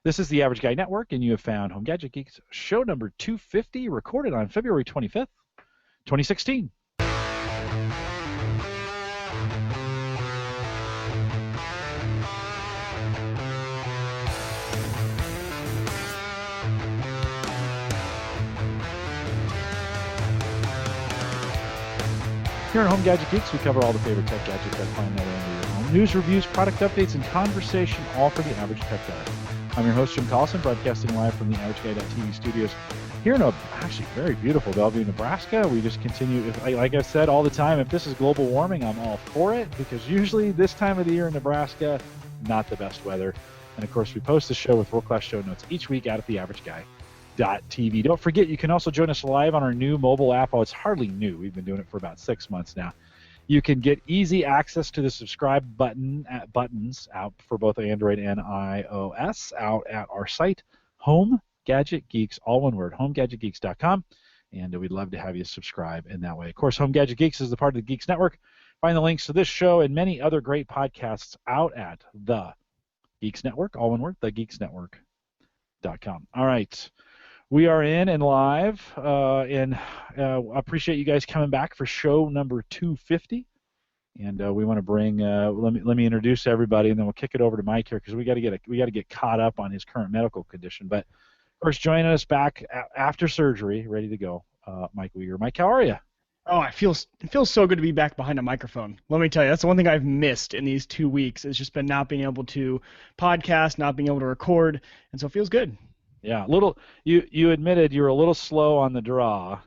This is the Average Guy Network, and you have found Home Gadget Geeks show number 250, recorded on February 25th, 2016. Here at Home Gadget Geeks, we cover all the favorite tech gadgets that find their way into your home. News, reviews, product updates, and conversation, all for the average tech guy. I'm your host, Jim Collison, broadcasting live from the AverageGuy.tv studios here in actually very beautiful Bellevue, Nebraska. We just continue, like I've said all the time, if this is global warming, I'm all for it, because usually this time of the year in Nebraska, not the best weather. And of course, we post the show with world-class show notes each week out at the AverageGuy.tv. Don't forget, you can also join us live on our new mobile app. Oh, it's hardly new. We've been doing it for about 6 months now. You can get easy access to the subscribe buttons out for both Android and iOS out at our site, Home Gadget Geeks, all one word, homegadgetgeeks.com. And we'd love to have you subscribe in that way. Of course, Home Gadget Geeks is the part of the Geeks Network. Find the links to this show and many other great podcasts out at the Geeks Network, all one word, thegeeksnetwork.com. All right. We are in and live, and appreciate you guys coming back for show number 250. And we want to bring. Let me introduce everybody, and then we'll kick it over to Mike here because we got to get caught up on his current medical condition. But of course, joining us back after surgery, ready to go, Mike Weger. Mike, how are you? Oh, it feels so good to be back behind a microphone. Let me tell you, that's the one thing I've missed in these 2 weeks. It's just been not being able to podcast, not being able to record, and so it feels good. Yeah, you admitted you were a little slow on the draw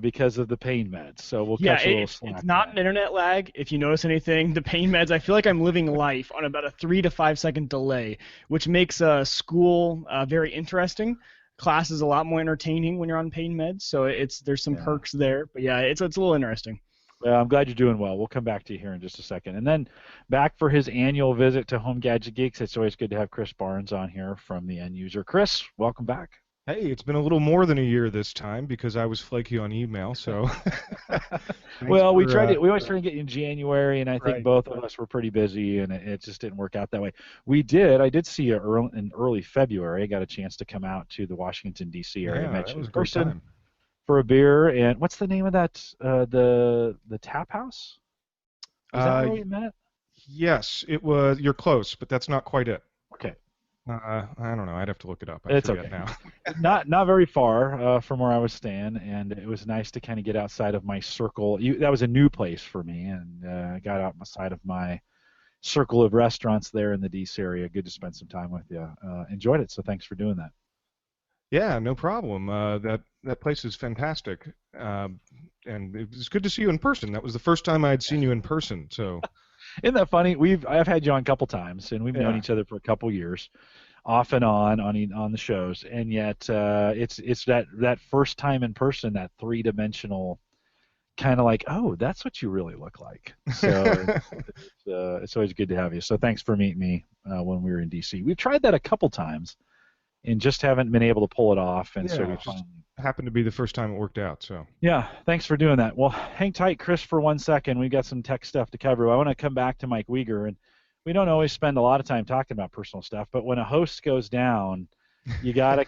because of the pain meds, so we'll catch a little slack. It's not an internet lag. If you notice anything, the pain meds, I feel like I'm living life on about a 3 to 5 second delay, which makes school very interesting. Class is a lot more entertaining when you're on pain meds, so there's some perks there. But yeah, it's a little interesting. Well, I'm glad you're doing well. We'll come back to you here in just a second. And then back for his annual visit to Home Gadget Geeks, it's always good to have Chris Barnes on here from the End User. Chris, welcome back. Hey, it's been a little more than a year this time because I was flaky on email. So, well, we always try to get you in January, and I think both of us were pretty busy, and it just didn't work out that way. I did see you in early February. I got a chance to come out to the Washington D.C. area. Yeah, that was a great time. For a beer, and what's the name of that? The Tap House? Is that where you met? Yes, it was. You're close, but that's not quite it. Okay. I don't know. I'd have to look it up. It's okay. Now. not very far from where I was staying, and it was nice to kind of get outside of my circle. That was a new place for me, and I got outside of my circle of restaurants there in the DC area. Good to spend some time with you. Enjoyed it, so thanks for doing that. Yeah, no problem. That place is fantastic, and it was good to see you in person. That was the first time I had seen you in person. So, isn't that funny? I've had you on a couple times, and we've known each other for a couple years, off and on the shows, and yet it's that first time in person, that three-dimensional kind of like, oh, that's what you really look like. So it's always good to have you. So thanks for meeting me when we were in DC. We've tried that a couple times and just haven't been able to pull it off, and so we finally happened to be the first time it worked out. So yeah, thanks for doing that. Well, hang tight, Chris, for 1 second. We've got some tech stuff to cover. I want to come back to Mike Weger, and we don't always spend a lot of time talking about personal stuff, but when a host goes down, you gotta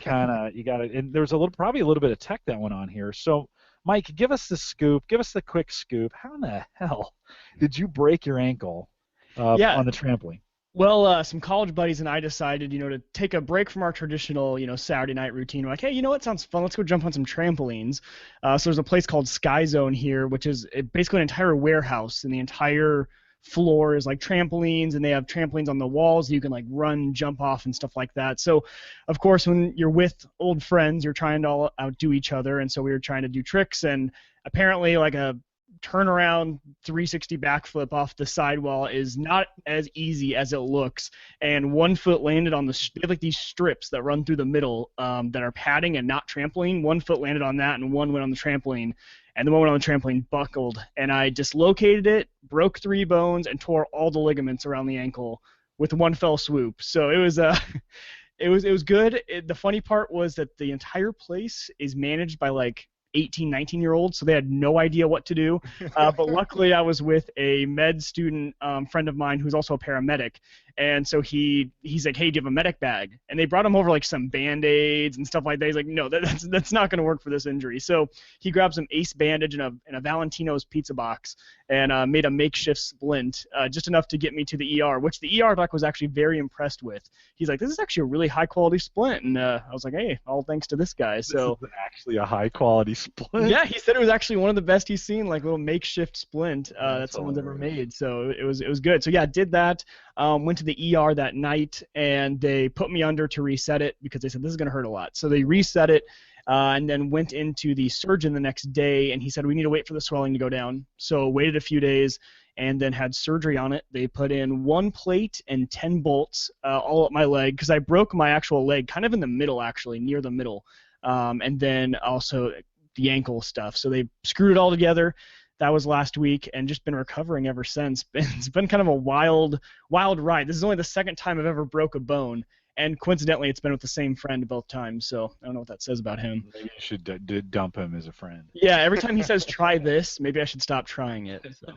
and there's probably a little bit of tech that went on here. So, Mike, give us the scoop. Give us the quick scoop. How in the hell did you break your ankle on the trampoline? Well, some college buddies and I decided, to take a break from our traditional, Saturday night routine. We're like, hey, you know what sounds fun? Let's go jump on some trampolines. So there's a place called Sky Zone here, which is basically an entire warehouse, and the entire floor is like trampolines, and they have trampolines on the walls. You can like run, jump off, and stuff like that. So, of course, when you're with old friends, you're trying to outdo each other, and so we were trying to do tricks, and apparently like a turnaround 360 backflip off the sidewall is not as easy as it looks, and one foot landed on they have like these strips that run through the middle that are padding and not trampoline. One foot landed on that, and one went on the trampoline, and the one went on the trampoline buckled, and I dislocated it, broke 3 bones, and tore all the ligaments around the ankle with one fell swoop. So it was it was good. The funny part was that the entire place is managed by like 18, 19-year-olds, so they had no idea what to do. But luckily, I was with a med student friend of mine who's also a paramedic, and so he's like, "Hey, do you have a medic bag?" And they brought him over like some Band-Aids and stuff like that. He's like, "No, that's not going to work for this injury." So he grabbed some Ace bandage and a Valentino's pizza box and made a makeshift splint, just enough to get me to the ER, which the ER doc was actually very impressed with. He's like, "This is actually a really high-quality splint," and I was like, "Hey, all thanks to this guy." So this is actually a high-quality splint. yeah, he said it was actually one of the best he's seen, like a little makeshift splint that That's someone's ever hilarious. made. So it was good. So yeah, did that. Went to the ER that night, and they put me under to reset it because they said this is going to hurt a lot. So they reset it, and then went into the surgeon the next day, and he said we need to wait for the swelling to go down. So waited a few days, and then had surgery on it. They put in 1 plate and 10 bolts all up my leg because I broke my actual leg kind of in the middle, actually, near the middle, and then also the ankle stuff. So they screwed it all together. That was last week, and just been recovering ever since. It's been kind of a wild ride. This is only the second time I've ever broke a bone, and coincidentally, it's been with the same friend both times. So I don't know what that says about him. Maybe you should dump him as a friend. Yeah, every time he says try this, maybe I should stop trying it. So.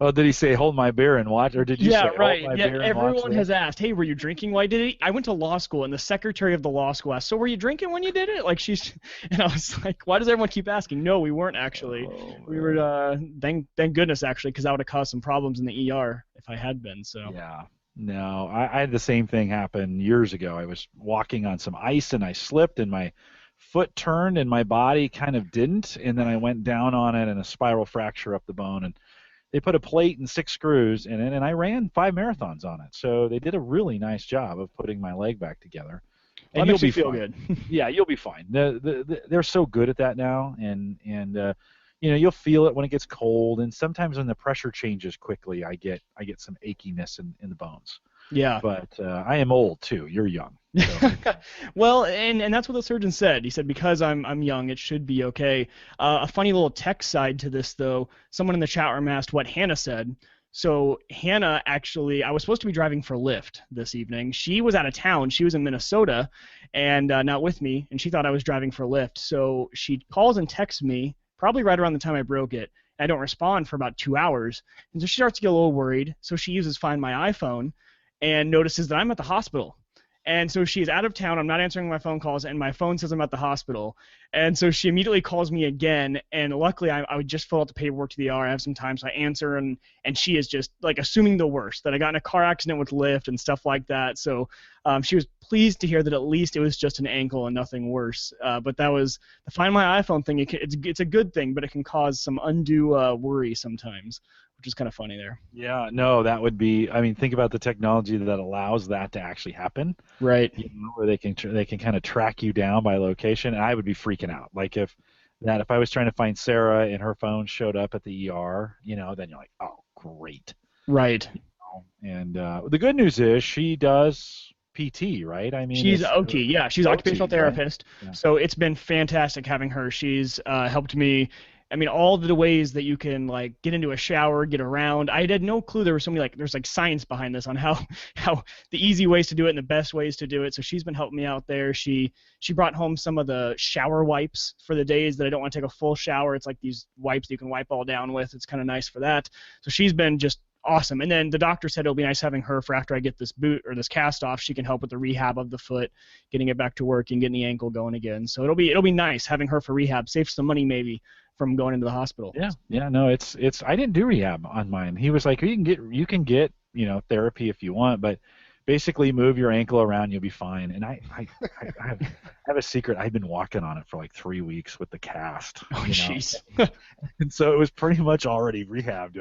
Oh, did he say hold my beer and watch, or did you say right. hold my Yeah, beer and watch everyone this? has asked, hey, were you drinking while you did it? I went to law school, and the secretary of the law school asked, so were you drinking when you did it? Like and I was like, why does everyone keep asking? No, we weren't actually. Oh, We were, thank goodness actually, because that would have caused some problems in the ER if I had been. So. Yeah. No, I had the same thing happen years ago. I was walking on some ice and I slipped and my foot turned and my body kind of didn't, and then I went down on it and a spiral fracture up the bone, and they put a plate and 6 screws in it, and I ran 5 marathons on it. So they did a really nice job of putting my leg back together. And That you'll makes me be feel fine. good. Yeah, you'll be fine. They're so good at that now, and you'll feel it when it gets cold, and sometimes when the pressure changes quickly, I get some achiness in the bones. Yeah. But I am old too. You're young. So. Well, and that's what the surgeon said. He said because I'm young, it should be okay. A funny little tech side to this, though. Someone in the chat room asked what Hannah said. So Hannah, actually, I was supposed to be driving for Lyft this evening. She was out of town. She was in Minnesota and not with me, and she thought I was driving for Lyft. So she calls and texts me, probably right around the time I broke it. I don't respond for about 2 hours. And so she starts to get a little worried. So she uses Find My iPhone and notices that I'm at the hospital. And so she's out of town. I'm not answering my phone calls, and my phone says I'm at the hospital. And so she immediately calls me again, and luckily I would just fill out the paperwork to the ER. I have some time, so I answer, and she is just like assuming the worst, that I got in a car accident with Lyft and stuff like that. So she was pleased to hear that at least it was just an ankle and nothing worse. But that was the Find My iPhone thing. It's a good thing, but it can cause some undue worry sometimes, which is kind of funny there. Yeah, no, that would be. I mean, think about the technology that allows that to actually happen. Right. Where they can kind of track you down by location, and I would be freaking out. Like if I was trying to find Sarah and her phone showed up at the ER, then you're like, oh, great. Right. And the good news is she does PT, right? I mean, she's OT, yeah. She's OT, occupational therapist. Right? Yeah. So it's been fantastic having her. She's helped me. I mean, all the ways that you can like get into a shower, get around. I had no clue there was so many there's science behind this on how the easy ways to do it and the best ways to do it. So she's been helping me out there. She brought home some of the shower wipes for the days that I don't want to take a full shower. It's like these wipes that you can wipe all down with. It's kind of nice for that. So she's been just awesome. And then the doctor said it'll be nice having her for after I get this boot or this cast off. She can help with the rehab of the foot, getting it back to work and getting the ankle going again. So it'll be nice having her for rehab. Save some money maybe from going into the hospital. Yeah. No, it's. I didn't do rehab on mine. He was like, you can get therapy if you want, but basically move your ankle around, you'll be fine. And I have a secret. I've been walking on it for like 3 weeks with the cast. Oh, jeez. And so it was pretty much already rehabbed,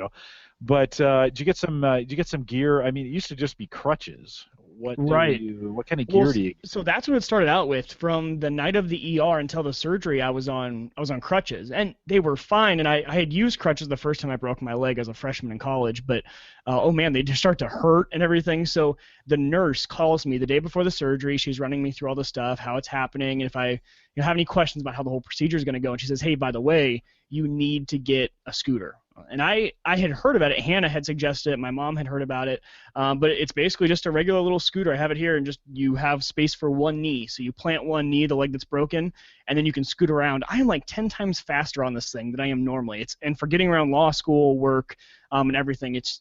But did you get some gear? I mean, it used to just be crutches. What kind of gear do you get? So that's what it started out with. From the night of the ER until the surgery, I was on crutches, and they were fine. And I had used crutches the first time I broke my leg as a freshman in college, but oh man, they just start to hurt and everything. So the nurse calls me the day before the surgery. She's running me through all the stuff, how it's happening, and if I have any questions about how the whole procedure is going to go. And she says, hey, by the way, you need to get a scooter. And I had heard about it. Hannah had suggested it. My mom had heard about it. But it's basically just a regular little scooter. I have it here, and just you have space for one knee. So you plant one knee, the leg that's broken, and then you can scoot around. I am like 10 times faster on this thing than I am normally. And for getting around law school, work, and everything, it's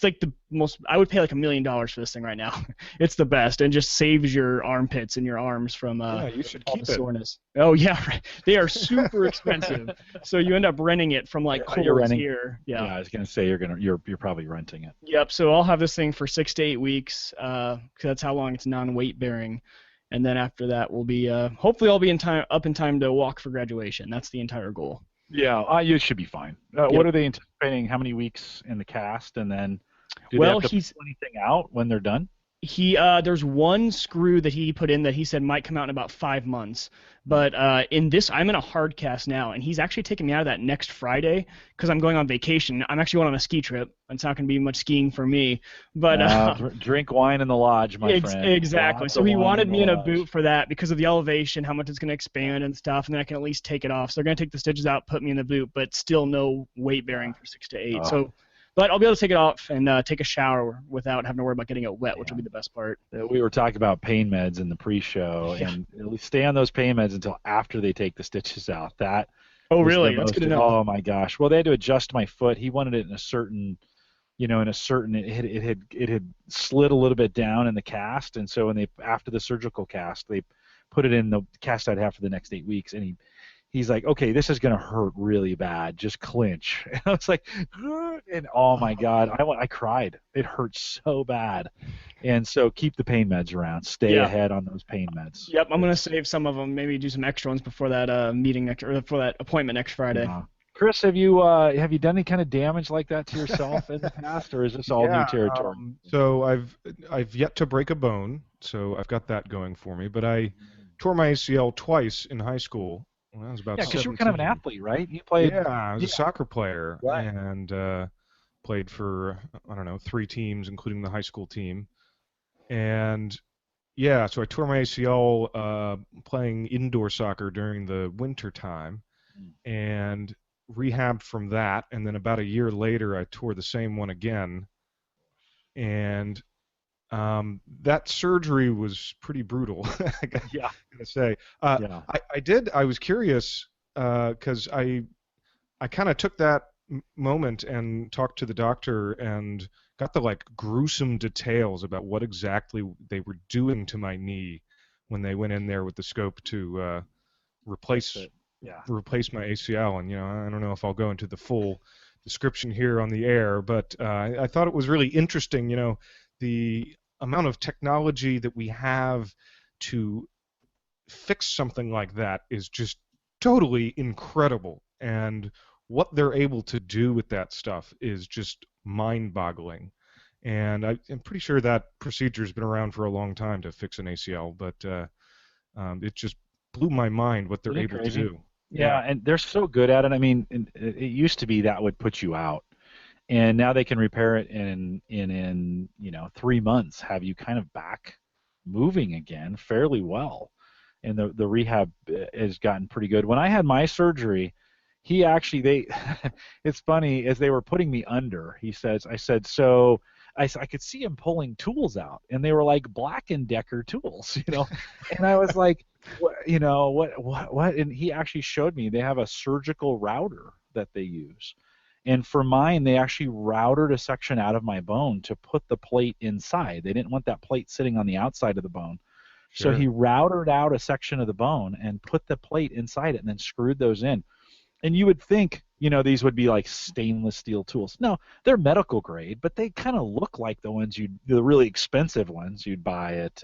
like the most. I would pay like $1 million for this thing right now. It's the best, and just saves your armpits and your arms from you should all keep the it. soreness. Oh yeah, right. They are super expensive. So you end up renting it from like You're Kohl's renting here. Yeah. I was gonna say you're probably renting it. Yep. So I'll have this thing for 6 to 8 weeks. 'Cause that's how long it's non-weight bearing, and then after that we'll be hopefully I'll be up in time to walk for graduation. That's the entire goal. Yeah, you should be fine. Yep. What are they anticipating? How many weeks in the cast, and then do Well, they have to pull anything out when they're done? There's one screw that he put in that he said might come out in about 5 months. But in this, I'm in a hard cast now, and he's actually taking me out of that next Friday because I'm going on vacation. I'm actually going on a ski trip. It's not going to be much skiing for me. But drink wine in the lodge, my friend. Exactly. Lots So of he wine wanted me in a lodge. boot for that because of the elevation, how much it's going to expand and stuff, and then I can at least take it off. So they're going to take the stitches out, put me in the boot, but still no weight bearing for 6 to 8. Oh. So. But I'll be able to take it off and take a shower without having to worry about getting it wet, which will be the best part. We were talking about pain meds in the pre-show, and at least stay on those pain meds until after they take the stitches out. That. Oh, is really? the That's most- good to know. Oh my gosh! Well, they had to adjust my foot. He wanted it in a certain, it had slid a little bit down in the cast, and so after the surgical cast, they put it in the cast I'd have for the next 8 weeks, and he's like, okay, this is going to hurt really bad. Just clinch. And I was like, and oh my God, I cried. It hurts so bad. And so keep the pain meds around. Stay ahead on those pain meds. Yep, I'm going to save some of them, maybe do some extra ones before that meeting or for that appointment next Friday. Chris, have you done any kind of damage like that to yourself in the past, or is this all new territory? So I've yet to break a bone, so I've got that going for me. But I tore my ACL twice in high school. When I was about because 17. you were kind of an athlete, right? You played. Yeah, I was a soccer player, right. And played for 3 teams, including the high school team. And yeah, so I tore my ACL playing indoor soccer during the winter time, and rehabbed from that. And then about a year later, I tore the same one again, and that surgery was pretty brutal. I gotta say. I was curious because I kind of took that moment and talked to the doctor and got the gruesome details about what exactly they were doing to my knee when they went in there with the scope to replace my ACL. And I don't know if I'll go into the full description here on the air, but I thought it was really interesting. The amount of technology that we have to fix something like that is just totally incredible, and what they're able to do with that stuff is just mind-boggling. And I'm pretty sure that procedure's been around for a long time to fix an ACL, but it just blew my mind what they're able to do. Yeah, and they're so good at it. I mean, it used to be that would put you out. And now they can repair it in 3 months, have you kind of back moving again fairly well. And the rehab has gotten pretty good. When I had my surgery, it's funny, as they were putting me under, I said, I could see him pulling tools out, and they were like Black & Decker tools, and I was like, what? And he actually showed me they have a surgical router that they use. And for mine, they actually routed a section out of my bone to put the plate inside. They didn't want that plate sitting on the outside of the bone. Sure. So he routed out a section of the bone and put the plate inside it and then screwed those in. And you would think, these would be like stainless steel tools. No, they're medical grade, but they kind of look like the really expensive ones you'd buy at,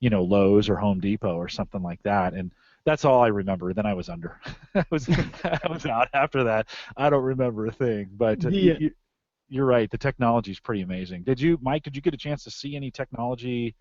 Lowe's or Home Depot or something like that. And that's all I remember. Then I was under. I was out after that. I don't remember a thing. But you're right. The technology is pretty amazing. Mike, did you get a chance to see any technology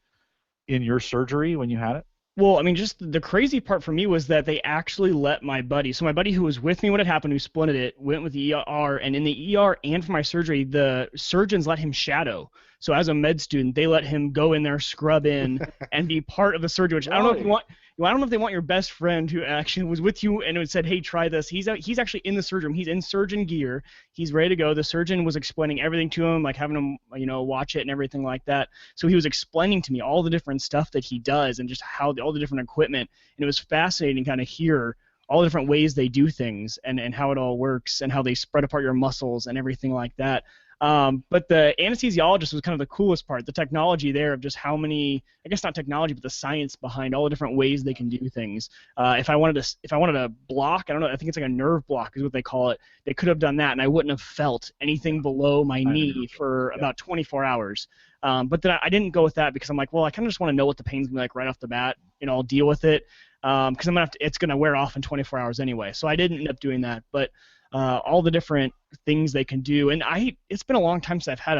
in your surgery when you had it? Well, I mean, just the crazy part for me was that they actually let my buddy. So my buddy who was with me when it happened, who splinted it, went with the ER, and in the ER and for my surgery, the surgeons let him shadow. So as a med student, they let him go in there, scrub in, and be part of the surgery. Which I don't know if you want. I don't know if they want your best friend who actually was with you and said, hey, try this. He's actually in the surgery room. He's in surgeon gear. He's ready to go. The surgeon was explaining everything to him, like having him, watch it and everything like that. So he was explaining to me all the different stuff that he does and just all the different equipment. And it was fascinating to kind of hear all the different ways they do things and how it all works and how they spread apart your muscles and everything like that. But the anesthesiologist was kind of the coolest part, the technology there of just how many, I guess not technology, but the science behind all the different ways they can do things. If I wanted to block, I don't know, I think it's like a nerve block is what they call it. They could have done that, and I wouldn't have felt anything below my knee for about 24 hours. But then I didn't go with that because I'm like, well, I kind of just want to know what the pain's gonna be like right off the bat. I'll deal with it because it's gonna wear off in 24 hours anyway. So I didn't end up doing that, but. All the different things they can do, and it's been a long time since I've had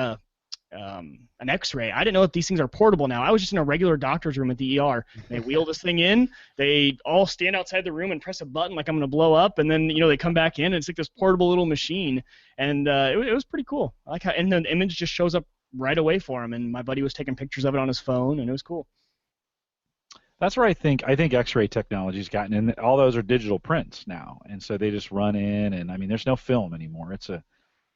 an X-ray. I didn't know if these things are portable now. I was just in a regular doctor's room at the ER. They wheel this thing in. They all stand outside the room and press a button like I'm gonna blow up, and then they come back in and it's like this portable little machine, and it was pretty cool. I like how, and the image just shows up right away for him, and my buddy was taking pictures of it on his phone, and it was cool. That's where I think X-ray technology's gotten in. All those are digital prints now, and so they just run in, and I mean, there's no film anymore. It's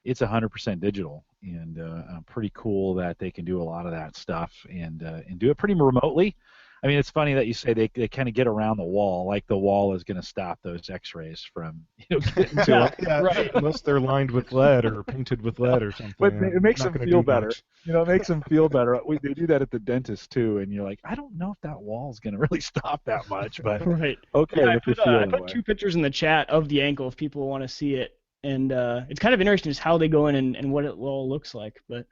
100% digital, and pretty cool that they can do a lot of that stuff and do it pretty remotely. I mean, it's funny that you say they kind of get around the wall, like the wall is going to stop those X-rays from getting to them. Yeah, right. Unless they're lined with lead or painted with lead or something. But it makes them feel better. It makes them feel better. They do that at the dentist too, and you're like, I don't know if that wall is going to really stop that much, but right. Okay. Yeah, I put 2 pictures in the chat of the ankle if people want to see it, and it's kind of interesting just how they go in and what it all looks like, but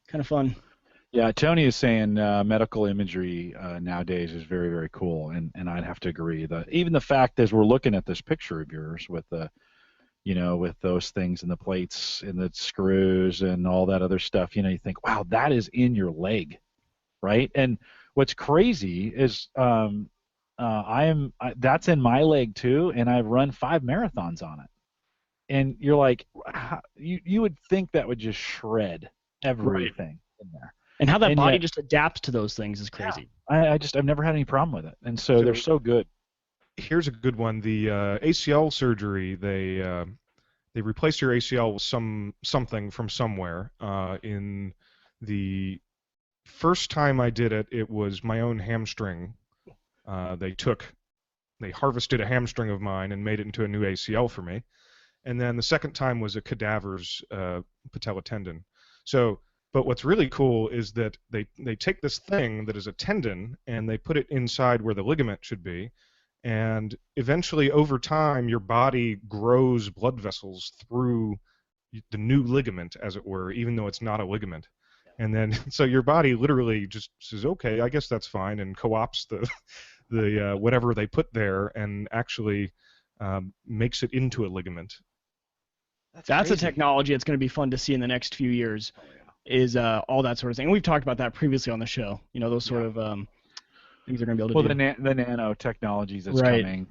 kind of fun. Yeah, Tony is saying medical imagery nowadays is very, very cool, and I'd have to agree. Even the fact as we're looking at this picture of yours with the, with those things and the plates and the screws and all that other stuff, you think, wow, that is in your leg, right? And what's crazy is that's in my leg too, and I've run 5 marathons on it. And you're like, you would think that would just shred everything in there. And how that body just adapts to those things is crazy. Yeah, I've never had any problem with it, and so they're so good. Here's a good one. The ACL surgery, they replaced your ACL with something from somewhere. In the first time I did it, it was my own hamstring. They harvested a hamstring of mine and made it into a new ACL for me. And then the second time was a cadaver's patella tendon. But what's really cool is that they take this thing that is a tendon and they put it inside where the ligament should be, and eventually over time your body grows blood vessels through the new ligament, as it were, even though it's not a ligament. And then so your body literally just says, okay, I guess that's fine, and co-opts the whatever they put there and actually makes it into a ligament. That's a technology that's going to be fun to see in the next few years. Is all that sort of thing. And we've talked about that previously on the show. Those sort of things are going to be able to do. Well, the nanotechnologies that's coming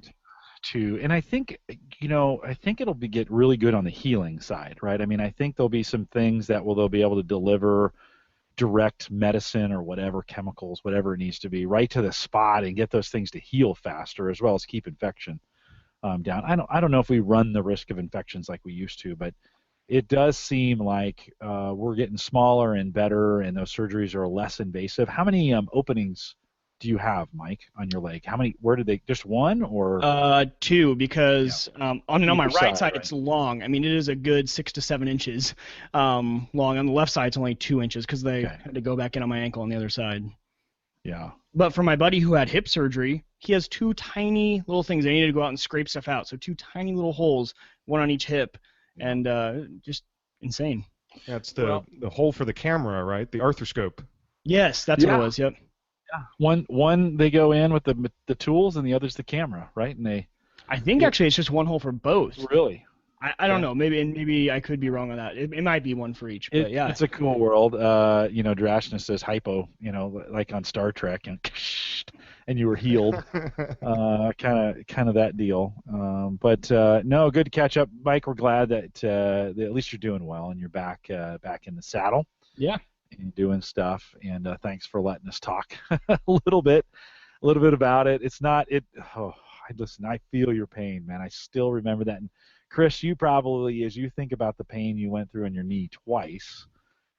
to, and I think, it'll get really good on the healing side, right? I mean, I think there'll be some things that they'll be able to deliver direct medicine or whatever, chemicals, whatever it needs to be, right to the spot and get those things to heal faster as well as keep infection down. I don't know if we run the risk of infections like we used to, but it does seem like we're getting smaller and better, and those surgeries are less invasive. How many openings do you have, Mike, on your leg? How many? Where did they? Just one or? 2, because on my right side it's long. I mean, it is a good 6 to 7 inches long. On the left side it's only 2 inches because they had to go back in on my ankle on the other side. Yeah. But for my buddy who had hip surgery, he has 2 tiny little things. They needed to go out and scrape stuff out. So 2 tiny little holes, one on each hip. And just insane. Yeah, it's the hole for the camera, right? The arthroscope. Yes, that's what it was. Yep. Yeah. One they go in with the tools, and the other's the camera, right? And I think actually it's just one hole for both. Really? I don't know. Maybe I could be wrong on that. It might be one for each. But yeah, it's a cool world. Drashna says hypo. Like on Star Trek, and you were healed. Kind of that deal. But no, good to catch up, Mike. We're glad that at least you're doing well and you're back in the saddle. Yeah. And doing stuff. And thanks for letting us talk a little bit little bit about it. It's not it. Oh, listen, I feel your pain, man. I still remember that. And Chris, you probably, as you think about the pain you went through in your knee twice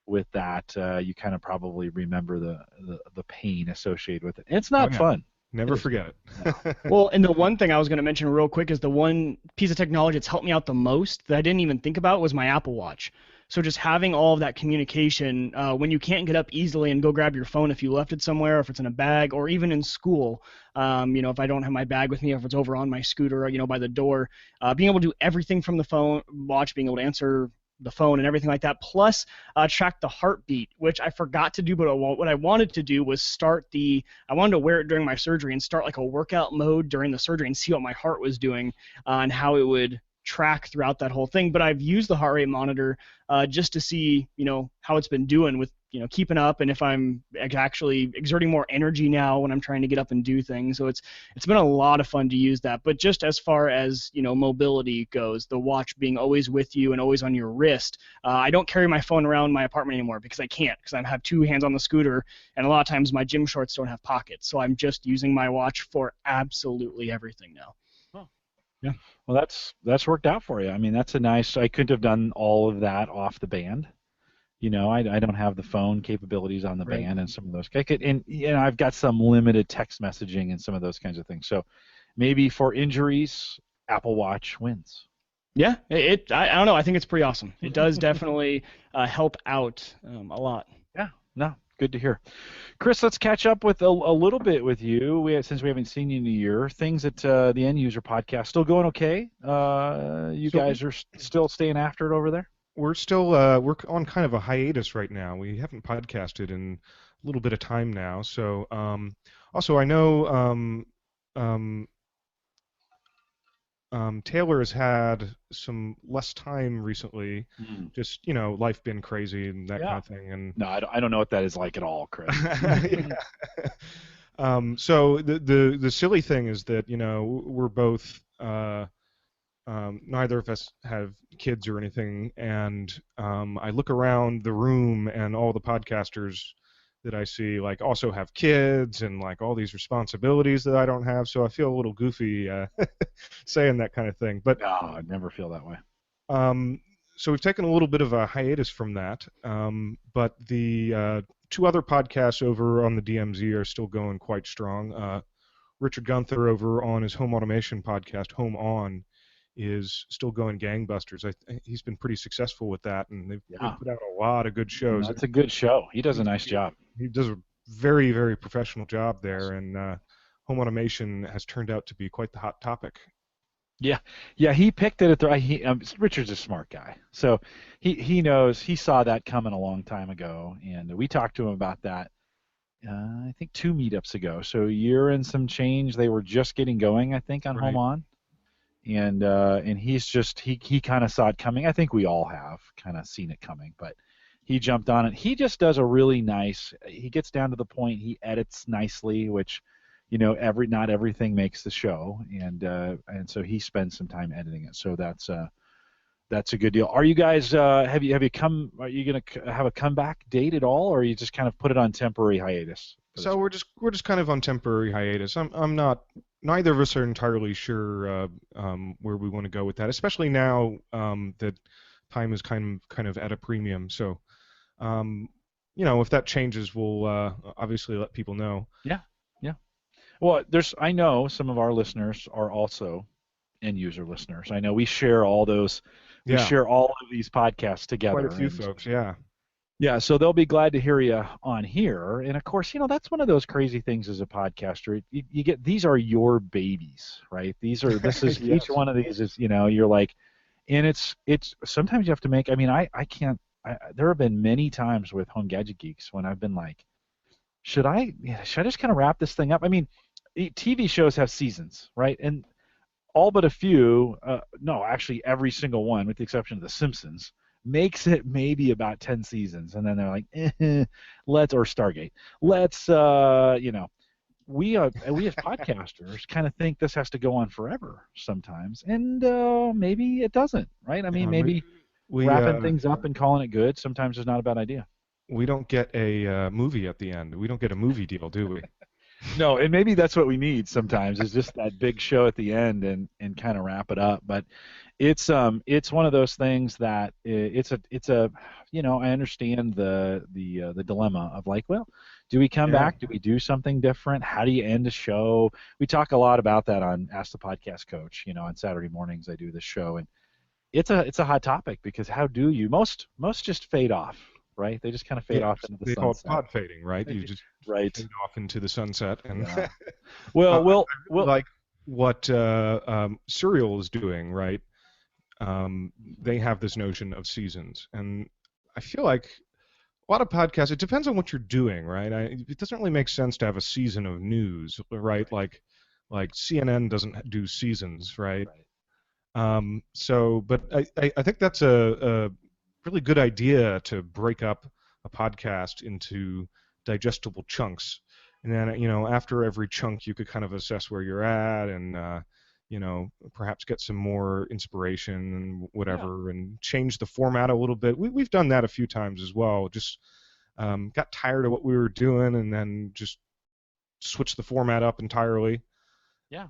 with that, you kind of probably remember the pain associated with it. And it's Oh not yeah, fun. never forget No. it. Well, and the one thing I was going to mention real quick is the one piece of technology that's helped me out the most that I didn't even think about was my Apple Watch. So just having all of that communication when you can't get up easily and go grab your phone if you left it somewhere, if it's in a bag, or even in school, if I don't have my bag with me, if it's over on my scooter, by the door, being able to do everything from the phone, watch, being able to answer the phone and everything like that, plus track the heartbeat, which I forgot to do, but what I wanted to do was I wanted to wear it during my surgery and start like a workout mode during the surgery and see what my heart was doing and how it would track throughout that whole thing. But I've used the heart rate monitor just to see, how it's been doing with, keeping up and if I'm actually exerting more energy now when I'm trying to get up and do things. So it's been a lot of fun to use that. But just as far as, mobility goes, the watch being always with you and always on your wrist, I don't carry my phone around my apartment anymore because I can't, because I have two hands on the scooter and a lot of times my gym shorts don't have pockets. So I'm just using my watch for absolutely everything now. Yeah. Well, that's worked out for you. I mean, that's a nice. I couldn't have done all of that off the band. I don't have the phone capabilities on the Right. band and some of those. I've got some limited text messaging and some of those kinds of things. So maybe for injuries, Apple Watch wins. Yeah, I don't know. I think it's pretty awesome. It does definitely help out a lot. Yeah. No. Good to hear. Chris, let's catch up with a little bit with you. Since we haven't seen you in a year, things at the End User Podcast still going okay? You guys are still staying after it over there? We're still we're on kind of a hiatus right now. We haven't podcasted in a little bit of time now. So also I know Taylor has had some less time recently. Just life been crazy and that kind of thing. And no, I don't know what that is like at all, Chris. So the silly thing is that we're both neither of us have kids or anything, and I look around the room and all the podcasters that I see also have kids and all these responsibilities that I don't have, so I feel a little goofy saying that kind of thing. But no, I never feel that way. So we've taken a little bit of a hiatus from that, but the two other podcasts over on the DMZ are still going quite strong. Richard Gunther over on his home automation podcast, Home On, is still going gangbusters. He's been pretty successful with that, and they've put out a lot of good shows. It's a good show. He does a nice job. He does a very, very professional job there, and home automation has turned out to be quite the hot topic. Yeah, he picked it at the. Richard's a smart guy, so he knows. He saw that coming a long time ago, and we talked to him about that. I think 2 meetups ago. So a year and some change. They were just getting going, I think, on Right. Home On. And he's just he kind of saw it coming. I think we all have kind of seen it coming, but he jumped on it. He just does a really nice. He gets down to the point. He edits nicely, which not everything makes the show, and so he spends some time editing it. So that's a good deal. Are you guys have you come? Are you gonna have a comeback date at all, or you just kind of put it on temporary hiatus? So we're just kind of on temporary hiatus. I'm not. Neither of us are entirely sure where we want to go with that, especially now that time is kind of at a premium. So, if that changes, we'll obviously let people know. Yeah. Well, I know some of our listeners are also end user listeners. I know we share all those. We share all of these podcasts together. Quite a few folks, yeah. Yeah, so they'll be glad to hear you on here. And of course, that's one of those crazy things as a podcaster. You get these are your babies, right? This is Yes. Each one of these is you're like, and it's sometimes you have to make. I mean, I can't. There have been many times with Home Gadget Geeks when I've been like, should I just kind of wrap this thing up? I mean, TV shows have seasons, right? And all but a few, no, actually every single one, with the exception of The Simpsons, makes it maybe about 10 seasons, and then they're like, or Stargate, we as podcasters kind of think this has to go on forever sometimes, and maybe it doesn't, right? I mean, maybe wrapping things up and calling it good sometimes is not a bad idea. We don't get a movie at the end. We don't get a movie deal, do we? No, and maybe that's what we need sometimes is just that big show at the end and kind of wrap it up. But it's one of those things that it's a I understand the dilemma of like, well, do we come Yeah. back? Do we do something different? How do you end a show? We talk a lot about that on Ask the Podcast Coach. On Saturday mornings I do this show, and it's a hot topic because how do you most just fade off, right? They just kind of fade Yeah, off into the they call it sunset. pod fading, right? You just Right. fade off into the sunset, and Yeah. Well, I well, really well. like what Serial is doing, right? They have this notion of seasons, and I feel like a lot of podcasts. It depends on what you're doing, right? It doesn't really make sense to have a season of news, right? Like CNN doesn't do seasons, right? Right. But I think that's a really good idea to break up a podcast into digestible chunks. And then, after every chunk, you could kind of assess where you're at and, perhaps get some more inspiration and Yeah. whatever and change the format a little bit. We've done that a few times as well. Just got tired of what we were doing and then just switched the format up entirely. Yeah.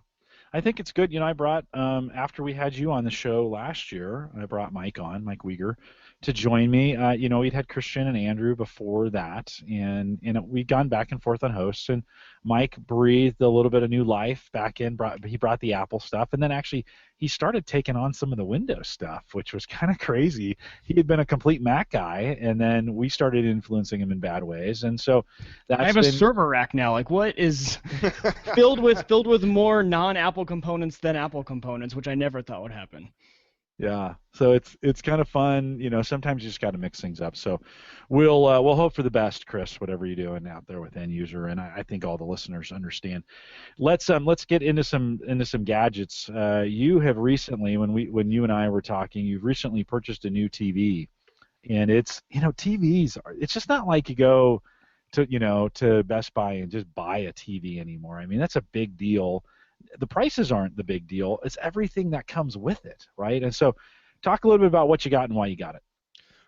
I think it's good. I brought after we had you on the show last year, I brought Mike Weger, to join me. We'd had Christian and Andrew before that, and we'd gone back and forth on hosts. And Mike breathed a little bit of new life back in. He brought the Apple stuff, and then actually he started taking on some of the Windows stuff, which was kind of crazy. He had been a complete Mac guy, and then we started influencing him in bad ways, and so I that's have a been. server rack now. Like, what is filled with more non-Apple components than Apple components, which I never thought would happen. Yeah, so it's kind of fun. Sometimes you just got to mix things up. So we'll hope for the best, Chris, whatever you're doing out there with end user, and I think all the listeners understand. Let's get into some gadgets. You have recently, when you and I were talking, you've recently purchased a new TV, and TVs are. It's just not like you go to Best Buy and just buy a TV anymore. I mean, that's a big deal. The prices aren't the big deal. It's everything that comes with it, right? And so talk a little bit about what you got and why you got it.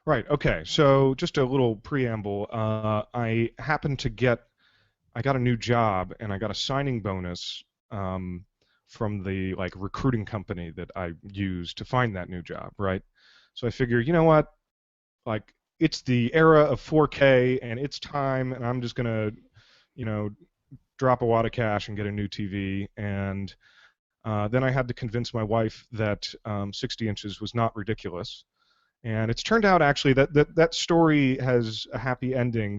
Right. Okay. So just a little preamble. I got a new job and I got a signing bonus from the recruiting company that I used to find that new job. Right. So I figured, you know what, it's the era of 4K and it's time, and I'm just gonna, drop a wad of cash and get a new TV. And then I had to convince my wife that 60 inches was not ridiculous. And it's turned out actually that story has a happy ending.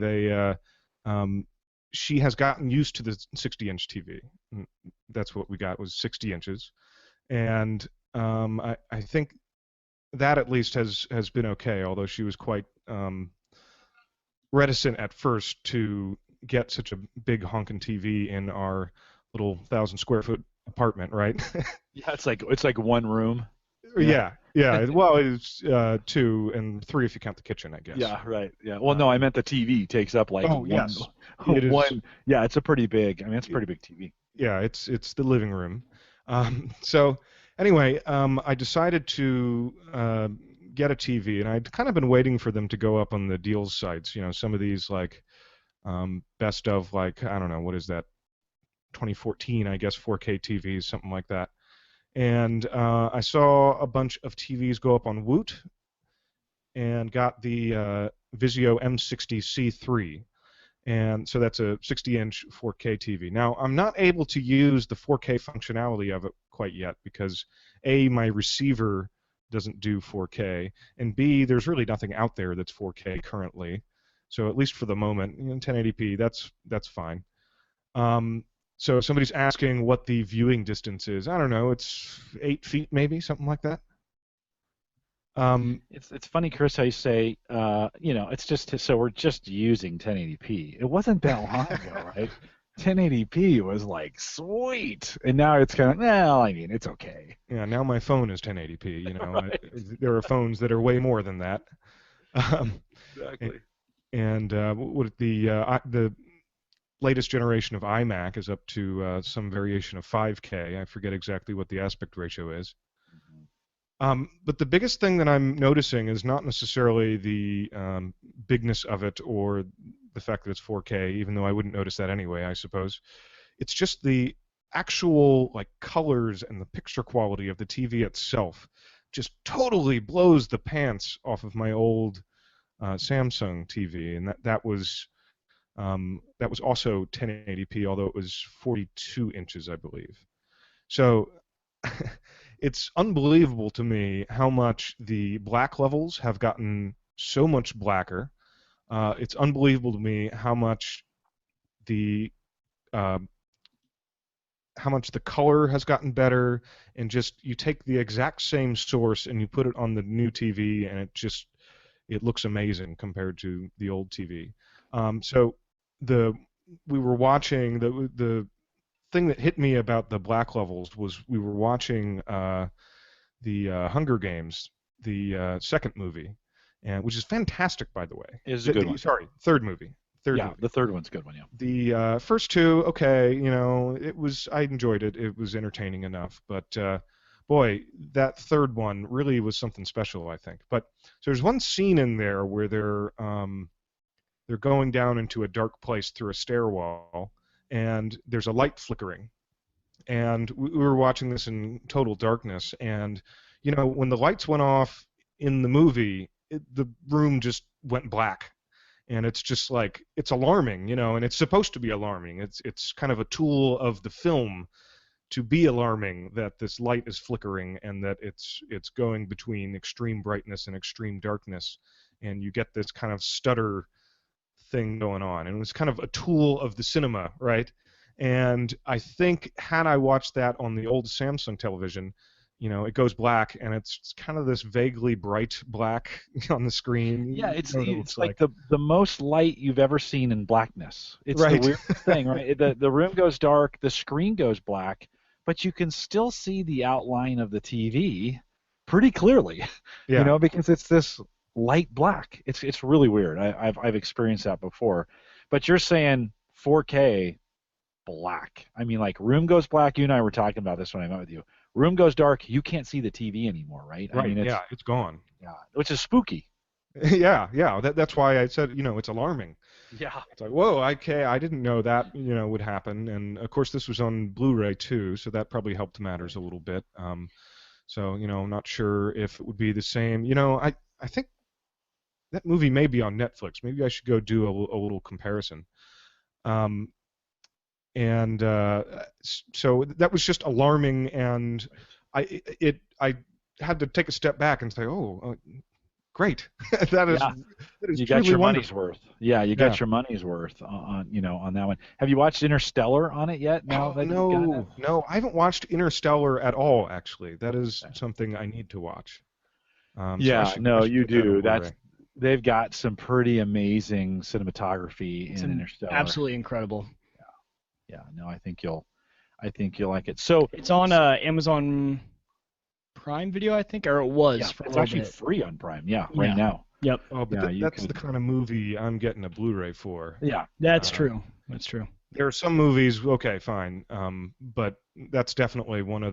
She has gotten used to the 60-inch TV. That's what we got, was 60 inches. And I think that at least has been okay, although she was quite reticent at first to get such a big honking TV in our little 1,000-square-foot apartment, right? Yeah, it's like one room. Yeah. Well, it's 2 and 3 if you count the kitchen, I guess. Yeah, right. Yeah. Well, no, I meant the TV takes up like Oh, one. yes. It is. One. Yeah, it's a pretty big. I mean, it's a pretty big TV. Yeah, it's the living room. So anyway, I decided to get a TV, and I'd kind of been waiting for them to go up on the deals sites. Some of these best of I don't know, what is that, 2014, I guess, 4K TVs, something like that. And I saw a bunch of TVs go up on Woot and got the Vizio M60C3. And so that's a 60-inch 4K TV. Now, I'm not able to use the 4K functionality of it quite yet because, A, my receiver doesn't do 4K, and B, there's really nothing out there that's 4K currently. So at least for the moment, 1080p, that's fine. So if somebody's asking what the viewing distance is, I don't know, it's 8 feet maybe, something like that. It's funny, Chris, how you say, it's just so we're just using 1080p. It wasn't that long ago, right? 1080p was like sweet, and now it's kind of, well, I mean, it's okay. Yeah, now my phone is 1080p. Right. There are phones that are way more than that. Exactly. And what the latest generation of iMac is up to some variation of 5K. I forget exactly what the aspect ratio is. But the biggest thing that I'm noticing is not necessarily the bigness of it or the fact that it's 4K, even though I wouldn't notice that anyway, I suppose. it's just the actual like colors and the picture quality of the TV itself just totally blows the pants off of my old Samsung TV, and that was also 1080p, although it was 42 inches, I believe. So it's unbelievable to me how much the black levels have gotten so much blacker. It's unbelievable to me the uh, how much the color has gotten better, and just you take the exact same source and you put it on the new TV, and it looks amazing compared to the old TV. So the we were watching the thing that hit me about the black levels was we were watching the Hunger Games, the second movie, and which is fantastic, by the way. It is a good one. Sorry, third movie. Yeah, the third one's a good one. Yeah. The first two, okay, I enjoyed it. It was entertaining enough, but boy, that third one really was something special, I think. But so there's one scene in there where they're going down into a dark place through a stairwell, and there's a light flickering. And we were watching this in total darkness, and when the lights went off in the movie, the room just went black. And it's just like, it's alarming, and it's supposed to be alarming. It's kind of a tool of the film to be alarming that this light is flickering and that it's going between extreme brightness and extreme darkness, and you get this kind of stutter thing going on. And it was kind of a tool of the cinema, right? And I think had I watched that on the old Samsung television, it goes black, and it's kind of this vaguely bright black on the screen. Yeah, it's like the most light you've ever seen in blackness. It's right. The weird thing, right? The room goes dark, the screen goes black, but you can still see the outline of the TV pretty clearly. Yeah. Because it's this light black. It's really weird. I've experienced that before. But you're saying 4K black. I mean, like, room goes black. You and I were talking about this when I met with you. Room goes dark, you can't see the TV anymore, right? Right. I mean, it's gone. Yeah, which is spooky. Yeah. That's why I said, it's alarming. Yeah. It's like, whoa, okay, I didn't know that, would happen. And of course, this was on Blu-ray too, so that probably helped matters a little bit. So, I'm not sure if it would be the same. I think that movie may be on Netflix. Maybe I should go do a little comparison. And so that was just alarming, and I had to take a step back and say, oh, great, that is you got your wonderful. money's worth. Yeah, you got your money's worth on that one. Have you watched Interstellar on it yet? No, I haven't watched Interstellar at all. Actually, that is something I need to watch. You do. They've got some pretty amazing cinematography in Interstellar. Absolutely incredible. Yeah, no, I think you'll like it. So it's on Amazon Prime Video, I think, or it was. Yeah, it's actually free on Prime. Yeah, right now. Yep. Oh, but that's the kind of movie I'm getting a Blu-ray for. Yeah, that's true. That's true. There are some movies, okay, fine, but that's definitely one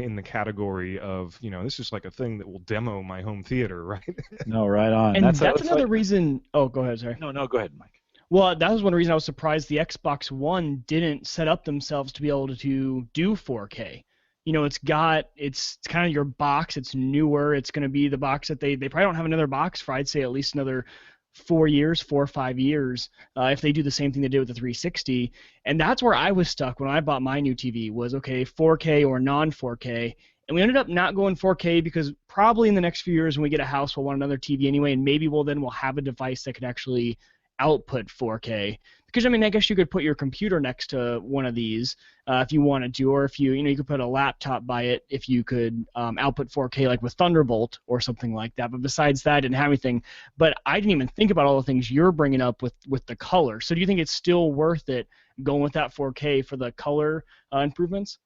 in the category of, this is like a thing that will demo my home theater, right? No, right on. And that's another reason. Oh, go ahead, sorry. No, go ahead, Mike. Well, that was one reason I was surprised the Xbox One didn't set up themselves to be able to do 4K. It's kind of your box. It's newer. It's going to be the box that they probably don't have another box for, I'd say, at least another 4 or 5 years, if they do the same thing they did with the 360. And that's where I was stuck when I bought my new TV was, okay, 4K or non-4K. And we ended up not going 4K because probably in the next few years when we get a house, we'll want another TV anyway, and maybe we'll have a device that could actually output 4K, because I guess you could put your computer next to one of these if you wanted to, or if you could put a laptop by it if you could output 4K like with Thunderbolt or something like that. But besides that, I didn't have anything. But I didn't even think about all the things you're bringing up with the color. So do you think it's still worth it going with that 4K for the color improvements?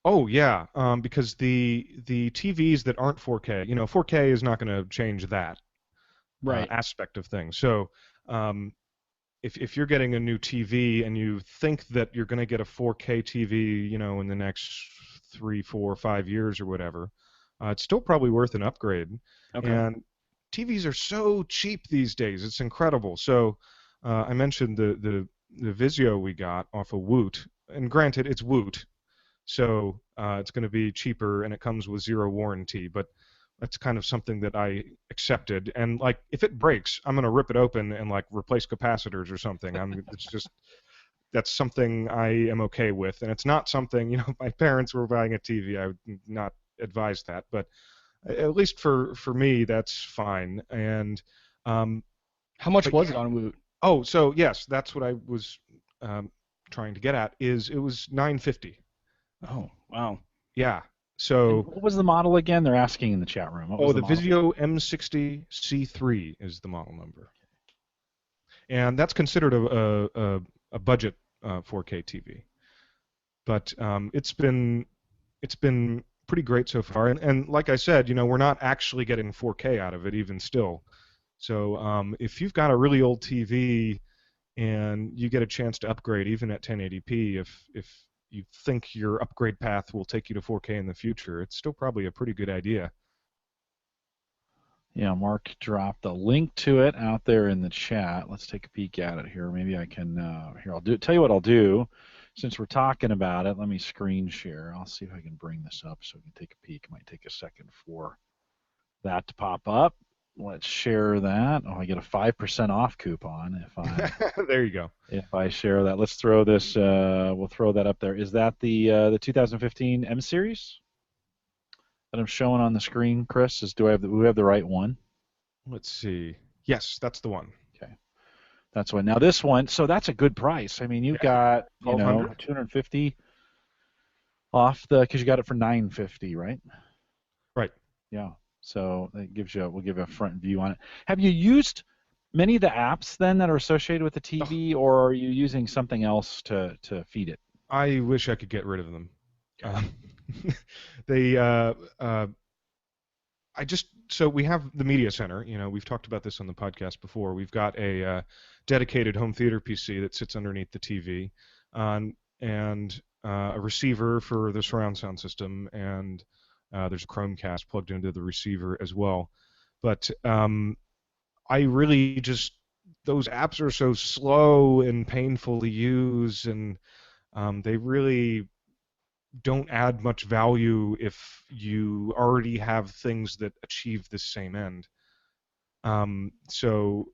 Oh yeah, because the TVs that aren't 4K, 4K is not going to change that aspect of things. So if you're getting a new TV and you think that you're going to get a 4K TV, in the next 3, 4, 5 years or whatever, it's still probably worth an upgrade. Okay. And TVs are so cheap these days; it's incredible. So I mentioned the Vizio we got off of Woot, and granted it's Woot, so it's going to be cheaper and it comes with 0 warranty, but that's kind of something that I accepted. And like, if it breaks, I'm going to rip it open and like replace capacitors or something. That's something I am okay with, and it's not something, if my parents were buying a TV, I would not advise that, but at least for me, that's fine. And How much but was yeah. it on Woot? Oh, so yes, that's what I was trying to get at. Is it was $950. Oh, wow. Yeah. And So, what was the model again? They're asking in the chat room. What was the model? Vizio M60C3 is the model number, and that's considered a budget 4K TV. But it's been pretty great so far, and like I said, we're not actually getting 4K out of it even still. So if you've got a really old TV and you get a chance to upgrade even at 1080p, if you think your upgrade path will take you to 4K in the future, it's still probably a pretty good idea. Yeah, Mark dropped a link to it out there in the chat. Let's take a peek at it here. Maybe I can. Here, tell you what I'll do. Since we're talking about it, let me screen share. I'll see if I can bring this up so we can take a peek. It might take a second for that to pop up. Let's share that. Oh, I get a 5% off coupon if I There you go. if I share that. Let's throw this. We'll throw that up there. Is that the 2015 M series that I'm showing on the screen, Chris? Do we have the right one? Let's see. Yes, that's the one. Okay, that's one. Now this one, so that's a good price. I mean, you've got 1200. 250 off because you got it for $950, right? Right. Yeah. So that we'll give you a front view on it. Have you used many of the apps then that are associated with the TV, or are you using something else to feed it? I wish I could get rid of them. Okay. So we have the media center. We've talked about this on the podcast before. We've got a dedicated home theater PC that sits underneath the TV, and a receiver for the surround sound system, and there's a Chromecast plugged into the receiver as well. But I really those apps are so slow and painful to use, and they really don't add much value if you already have things that achieve the same end. So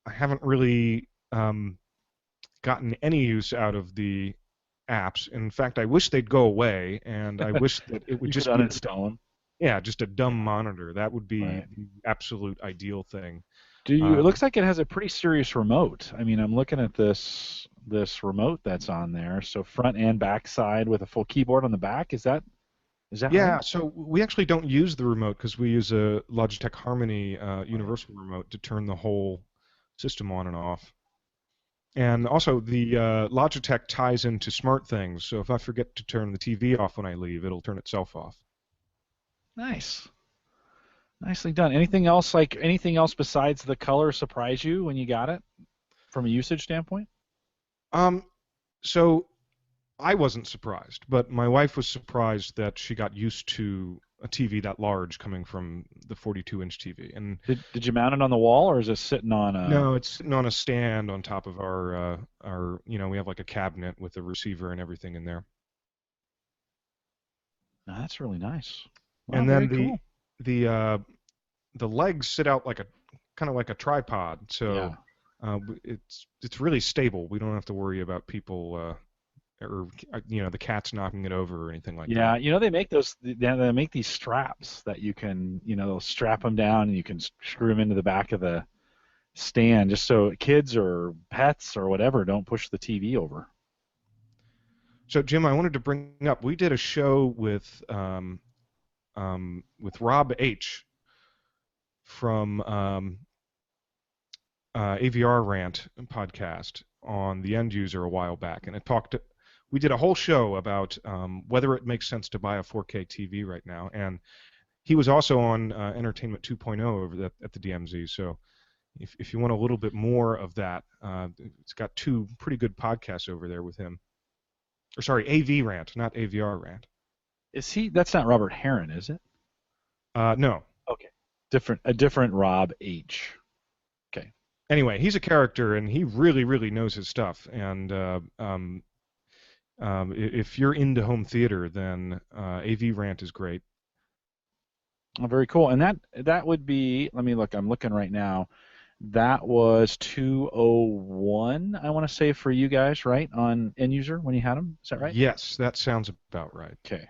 I haven't really gotten any use out of the apps. In fact, I wish they'd go away, and I wish that it would just uninstall them. Yeah, just a dumb monitor. That would be Right. the absolute ideal thing. It looks like it has a pretty serious remote. I mean, I'm looking at this remote that's on there. So front and back side with a full keyboard on the back. Is that Yeah, right? so we actually don't use the remote because we use a Logitech Harmony universal remote to turn the whole system on and off. And also, the Logitech ties into SmartThings, so if I forget to turn the TV off when I leave, it'll turn itself off. Nice. Nicely done. Anything else besides the color surprise you when you got it from a usage standpoint? So I wasn't surprised, but my wife was surprised that she got used to a TV that large coming from the 42-inch TV. And did you mount it on the wall, or is it sitting on a? No, it's sitting on a stand on top of our we have like a cabinet with a receiver and everything in there. No, that's really nice. Wow, And then very cool. the legs sit out like kind of like a tripod, so it's really stable. We don't have to worry about people or the cats knocking it over or anything like that. Yeah, they make they make these straps that you can, they'll strap them down and you can screw them into the back of the stand just so kids or pets or whatever don't push the TV over. So Jim, I wanted to bring up, we did a show with Rob H. from AVR Rant podcast on the End User a while back, and we did a whole show about whether it makes sense to buy a 4K TV right now, and he was also on Entertainment 2.0 over at the DMZ. So if you want a little bit more of that, it's got 2 pretty good podcasts over there with him. Or sorry, AV Rant, not AVR Rant. That's not Robert Heron, is it? No. Okay. A different Rob H. Okay. anyway, he's a character, and he really, really knows his stuff. And if you're into home theater, then AV Rant is great. Oh, very cool. And that would be, let me look, I'm looking right now. That was 201, I want to say, for you guys, right, on end user when you had them. Is that right? Yes, that sounds about right. Okay.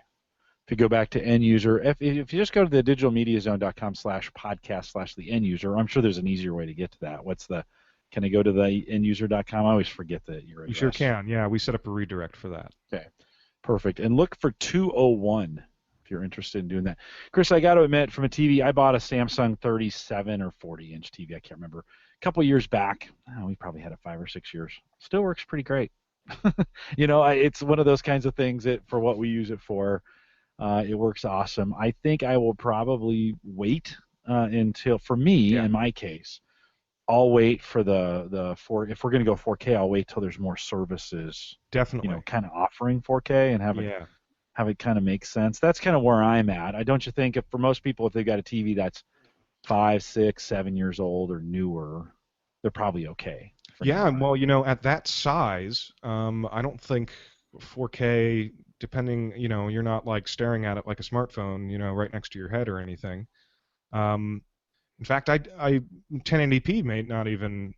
If you go back to end user, if you just go to the digitalmediazone.com/podcast/the end user, I'm sure there's an easier way to get to that. Can I go to the enduser.com? I always forget your address. You sure can. Yeah, we set up a redirect for that. Okay. Perfect. And look for 201 if you're interested in doing that. Chris, I got to admit, from a TV, I bought a Samsung 37 or 40-inch TV. I can't remember. A couple years back. We probably had it 5 or 6 years. Still works pretty great. It's one of those kinds of things that for what we use it for, it works awesome. I think I will probably wait until, for me, in my case, I'll wait for the 4. If we're going to go 4K, I'll wait till there's more services. Definitely. Kind of offering 4K and have it kind of make sense. That's kind of where I'm at. Don't you think? For most people, if they've got a TV that's 5, 6, 7 years old or newer, they're probably okay. Yeah, well, at that size, I don't think 4K, depending, you're not like staring at it like a smartphone, right next to your head or anything. In fact, I 1080p may not even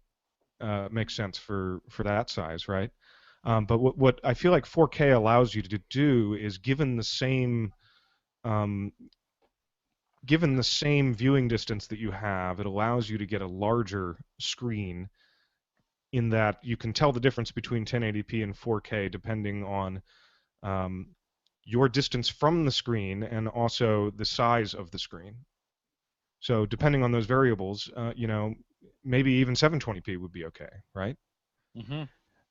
make sense for that size, right? But what I feel like 4K allows you to do is, given the same viewing distance that you have, it allows you to get a larger screen, in that you can tell the difference between 1080p and 4K depending on your distance from the screen and also the size of the screen. So depending on those variables, maybe even 720p would be okay, right? Mm-hmm.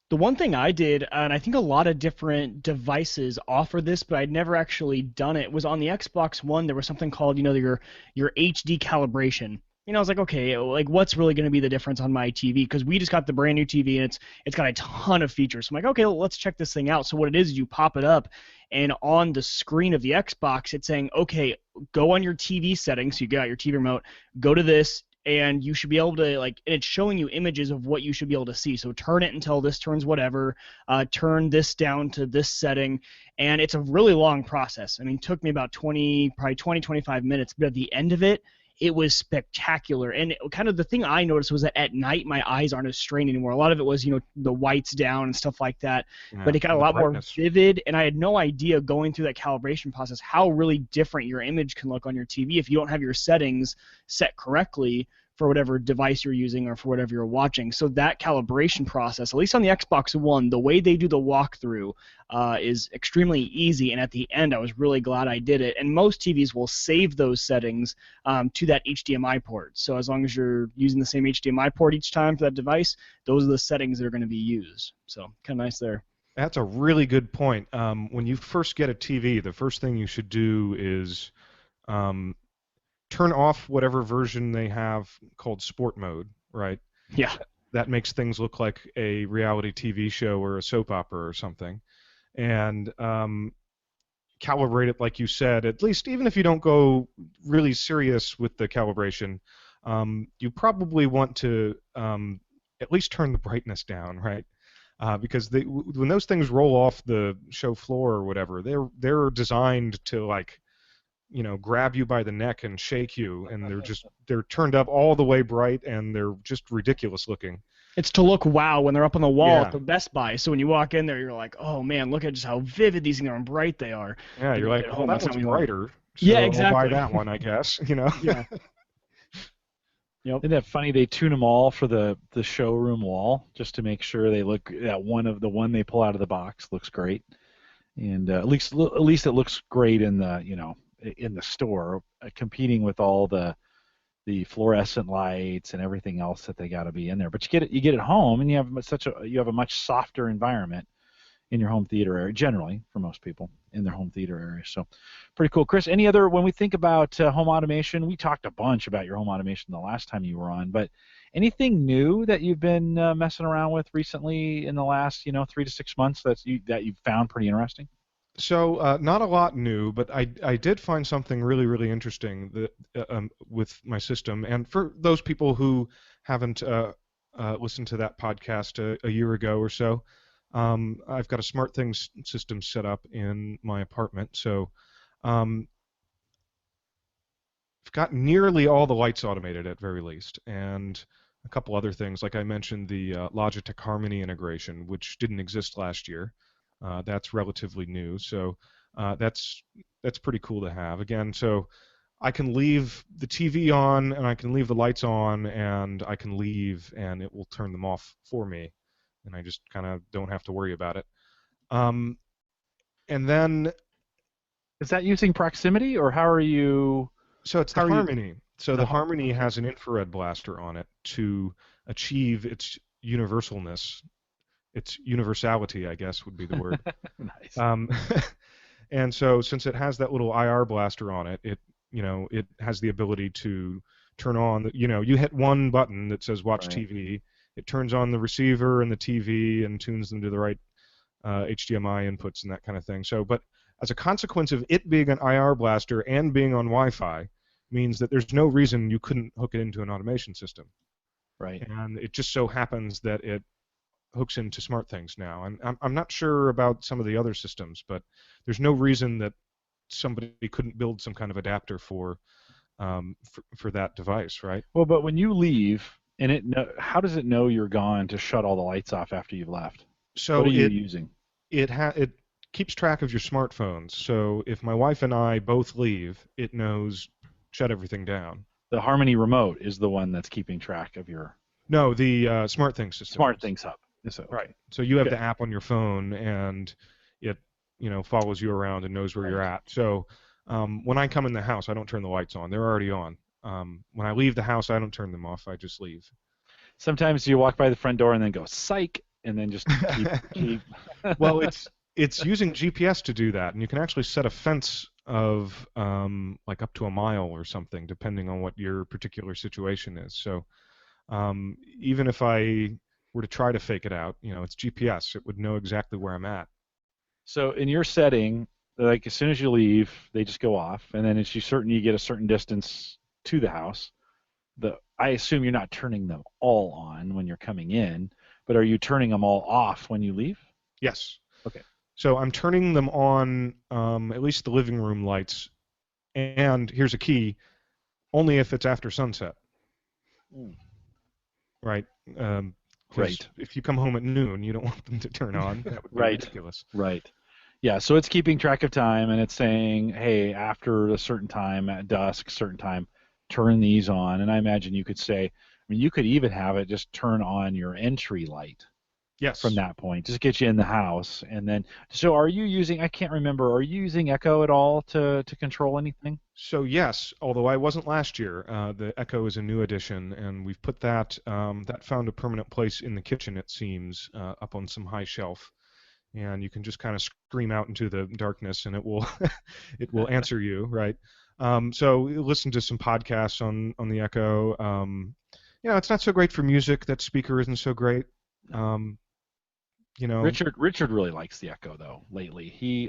The one thing I did, and I think a lot of different devices offer this, but I'd never actually done it, was on the Xbox One. There was something called, your HD calibration. I was like, okay, like what's really going to be the difference on my TV? Because we just got the brand new TV, and it's got a ton of features. So I'm like, okay, let's check this thing out. So what it is you pop it up, and on the screen of the Xbox, it's saying, okay, go on your TV settings. So you got your TV remote, go to this, and you should be able to, and it's showing you images of what you should be able to see. So turn it until this turns whatever, turn this down to this setting, and it's a really long process. I mean, it took me about 25 minutes, but at the end of it, it was spectacular. And kind of the thing I noticed was that at night my eyes aren't as strained anymore. A lot of it was, the whites down and stuff like that. Yeah, but it got a lot more vivid, and I had no idea going through that calibration process how really different your image can look on your TV if you don't have your settings set correctly for whatever device you're using or for whatever you're watching. So that calibration process, at least on the Xbox One, the way they do the walkthrough is extremely easy, and at the end I was really glad I did it. And most TVs will save those settings to that HDMI port. So as long as you're using the same HDMI port each time for that device, those are the settings that are going to be used. So kind of nice there. That's a really good point. When you first get a TV, the first thing you should do is turn off whatever version they have called sport mode, right? Yeah. That makes things look like a reality TV show or a soap opera or something. And calibrate it like you said, at least even if you don't go really serious with the calibration, you probably want to at least turn the brightness down, right? Because when those things roll off the show floor or whatever, they're designed to grab you by the neck and shake you, and they're turned up all the way bright, and they're just ridiculous looking. It's to look wow when they're up on the wall at the Best Buy. So when you walk in there, you're like, oh man, look at just how vivid these things are and bright they are. Yeah, you're like, oh, that one's brighter. So yeah, exactly. I'll buy that one, I guess. Yeah. Yep. Isn't that funny? They tune them all for the showroom wall just to make sure they look, that one they pull out of the box looks great, and at least it looks great in the in the store, competing with all the fluorescent lights and everything else that they got to be in there. But you get it home, and you have a much softer environment in your home theater area, generally for most people in their home theater area. So pretty cool. Chris, when we think about home automation, we talked a bunch about your home automation the last time you were on, but anything new that you've been messing around with recently in the last 3 to 6 months that you've found pretty interesting? So not a lot new, but I did find something really, really interesting that, with my system. And for those people who haven't listened to that podcast a year ago or so. I've got a SmartThings system set up in my apartment, so um, I've got nearly all the lights automated at very least, and a couple other things. Like I mentioned, the Logitech Harmony integration, which didn't exist last year. That's relatively new, so that's pretty cool to have. Again, so I can leave the TV on and I can leave the lights on and I can leave and it will turn them off for me, and I just kind of don't have to worry about it. Um, and then Is that using proximity, or how are you? so it's the How are you? Harmony. So The the Harmony has an infrared blaster on it to achieve its universalness, its universality, I guess would be the word. Nice. Um, and so since it has that little IR blaster on it, it has the ability to turn on you hit one button that says watch Right. TV, it turns on the receiver and the TV and tunes them to the right HDMI inputs and that kind of thing. So, but as a consequence of it being an IR blaster and being on Wi-Fi, means that there's no reason you couldn't hook it into an automation system. Right. And it just so happens that it hooks into SmartThings now. And I'm not sure about some of the other systems, but there's no reason that somebody couldn't build some kind of adapter for that device, right? Well, but when you leave, and how does it know you're gone to shut all the lights off after you've left? So What are you using? it keeps track of your smartphones. So if my wife and I both leave, it knows shut everything down. The Harmony remote is the one that's keeping track of your No, the SmartThings system. SmartThings hub. So, okay. Right. So you have Okay. the app on your phone, and it follows you around and knows where you're Right. at. So when I come in the house, I don't turn the lights on; they're already on. When I leave the house, I don't turn them off. I just leave. Sometimes you walk by the front door and then go psych, and then just keep. Well, it's using GPS to do that, and you can actually set a fence of like up to a mile or something, depending on what your particular situation is. So even if I were to try to fake it out, it's GPS. It would know exactly where I'm at. So in your setting, like as soon as you leave, they just go off, and then it's you get a certain distance to the house. I assume you're not turning them all on when you're coming in, but are you turning them all off when you leave? Yes. Okay. So I'm turning them on, at least the living room lights, and here's a key, only if it's after sunset. Right? 'Cause Right. if you come home at noon, you don't want them to turn on. That would be Right. ridiculous. Right. Yeah, so it's keeping track of time, and it's saying, hey, after a certain time, at dusk, certain time, turn these on. And I imagine you could say, you could even have it just turn on your entry light Yes. from that point, just get you in the house. And then, so are you using, I can't remember, are you using Echo at all to control anything? So yes, although I wasn't last year, the Echo is a new addition, and we've put that found a permanent place in the kitchen, it seems, up on some high shelf. And you can just kind of scream out into the darkness, and it will it will answer you, right? So listen to some podcasts on the Echo. It's not so great for music. That speaker isn't so great. Richard really likes the Echo though. Lately,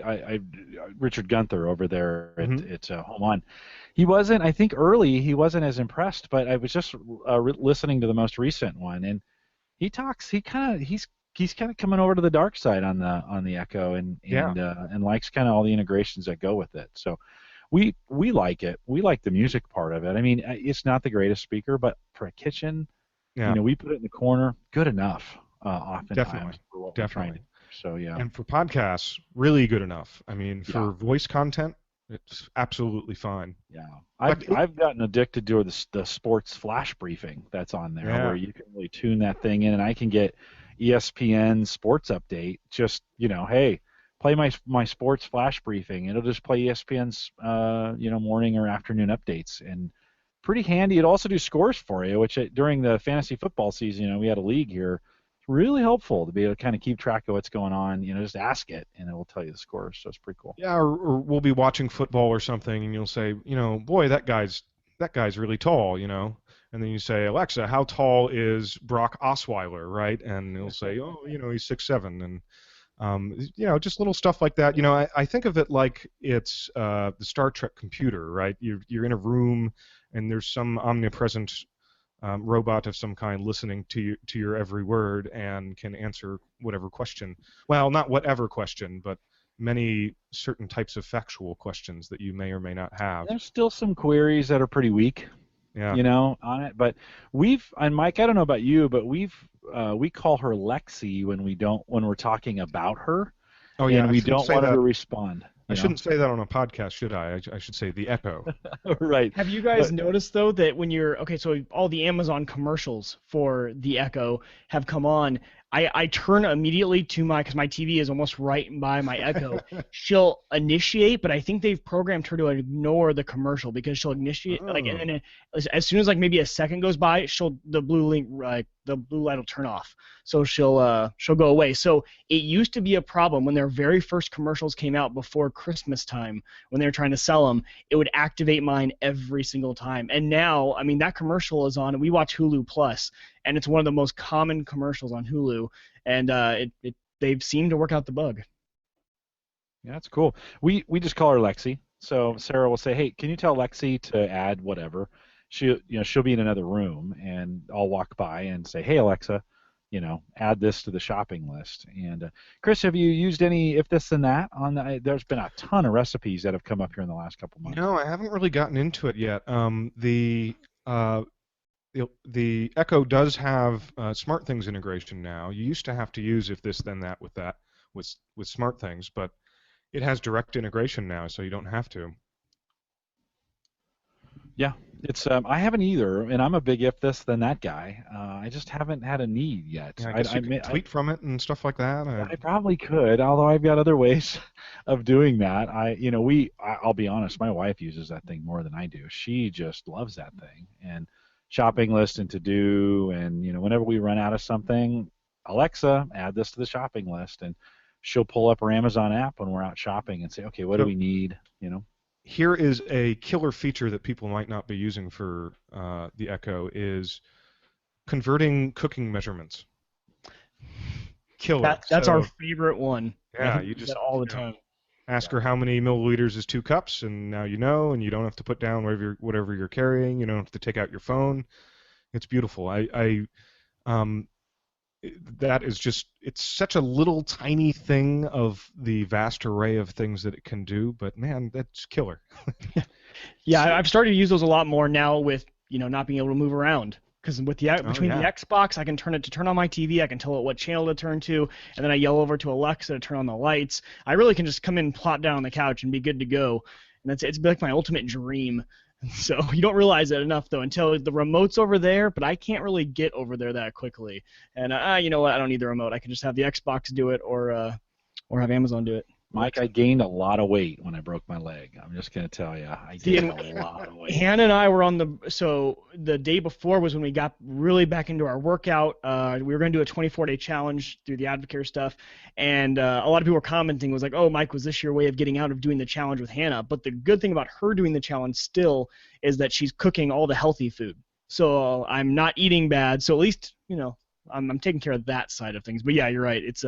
Richard Gunther over there at Home On, he wasn't. I think early he wasn't as impressed, but I was just listening to the most recent one, and he talks. He's kind of coming over to the dark side on the Echo, and likes kind of all the integrations that go with it. So we like it. We like the music part of it. I mean, it's not the greatest speaker, but for a kitchen, we put it in the corner. Good enough. Oftentimes for what we're trying to do. So yeah. And for podcasts, really good enough. I mean, for voice content, it's absolutely fine. Yeah, I've gotten addicted to the sports flash briefing that's on there, where you can really tune that thing in, and I can get ESPN sports update. Just hey, play my sports flash briefing. It'll just play ESPN's morning or afternoon updates, and pretty handy. It also do scores for you, which during the fantasy football season, we had a league here. Really helpful to be able to kind of keep track of what's going on. Just ask it, and it will tell you the scores. So it's pretty cool. Yeah, or we'll be watching football or something, and you'll say, boy, that guy's really tall, and then you say, Alexa, how tall is Brock Osweiler, right? And it'll say, oh, he's 6'7", and just little stuff like that. I think of it like it's the Star Trek computer, right? You're in a room, and there's some omnipresent robot of some kind listening to your every word and can answer whatever question. Well, not whatever question, but many certain types of factual questions that you may or may not have. There's still some queries that are pretty weak, Yeah. on it. But and Mike, I don't know about you, but we call her Lexi when we're talking about her, Oh yeah, and I we shouldn't don't say want her that. to respond. I shouldn't say that on a podcast, should I? I should say the Echo. Right. Have you guys noticed though that when you're so all the Amazon commercials for the Echo have come on, I turn immediately to because my TV is almost right by my Echo. She'll initiate, but I think they've programmed her to ignore the commercial because she'll initiate and then as soon as maybe a second goes by, the blue light will turn off. So she'll go away. So it used to be a problem when their very first commercials came out before Christmas time when they were trying to sell them. It would activate mine every single time. And now, I mean, that commercial is on, and we watch Hulu Plus, and it's one of the most common commercials on Hulu, and they've seemed to work out the bug. Yeah, that's cool. We just call her Lexi. So Sarah will say, "Hey, can you tell Lexi to add whatever?" She'll be in another room, and I'll walk by and say, "Hey, Alexa, add this to the shopping list." And Chris, have you used any if this and that on there's been a ton of recipes that have come up here in the last couple months. No, I haven't really gotten into it yet. The Echo does have SmartThings integration now. You used to have to use if this then that with SmartThings, but it has direct integration now, so you don't have to. Yeah, it's I haven't either, and I'm a big if this then that guy. I just haven't had a need yet. Yeah, I guess you can tweet from it and stuff like that. I probably could, although I've got other ways of doing that. I'll be honest, my wife uses that thing more than I do. She just loves that thing, and shopping list and to do, and whenever we run out of something, Alexa, add this to the shopping list, and she'll pull up her Amazon app when we're out shopping and say, okay, what do we need? Here is a killer feature that people might not be using for the Echo is converting cooking measurements. Killer. That's our favorite one. Yeah, you just all the time. Ask her how many milliliters is 2 cups, and now and you don't have to put down whatever you're carrying. You don't have to take out your phone. It's beautiful. That is just, it's such a little tiny thing of the vast array of things that it can do, but man, that's killer. Yeah, I've started to use those a lot more now with, not being able to move around. Because with the between the Xbox, I can turn it to turn on my TV, I can tell it what channel to turn to, and then I yell over to Alexa to turn on the lights. I really can just come in, plop down on the couch, and be good to go. And it's like my ultimate dream. So you don't realize it enough, though, until the remote's over there, but I can't really get over there that quickly. And you know what? I don't need the remote. I can just have the Xbox do it or have Amazon do it. Mike, I gained a lot of weight when I broke my leg. I'm just going to tell you. I gained a lot of weight. Hannah and I were so the day before was when we got really back into our workout. We were going to do a 24-day challenge through the Advocare stuff, and a lot of people were commenting, was like, oh, Mike, was this your way of getting out of doing the challenge with Hannah? But the good thing about her doing the challenge still is that she's cooking all the healthy food. So I'm not eating bad. So at least, I'm taking care of that side of things. But yeah, you're right. It's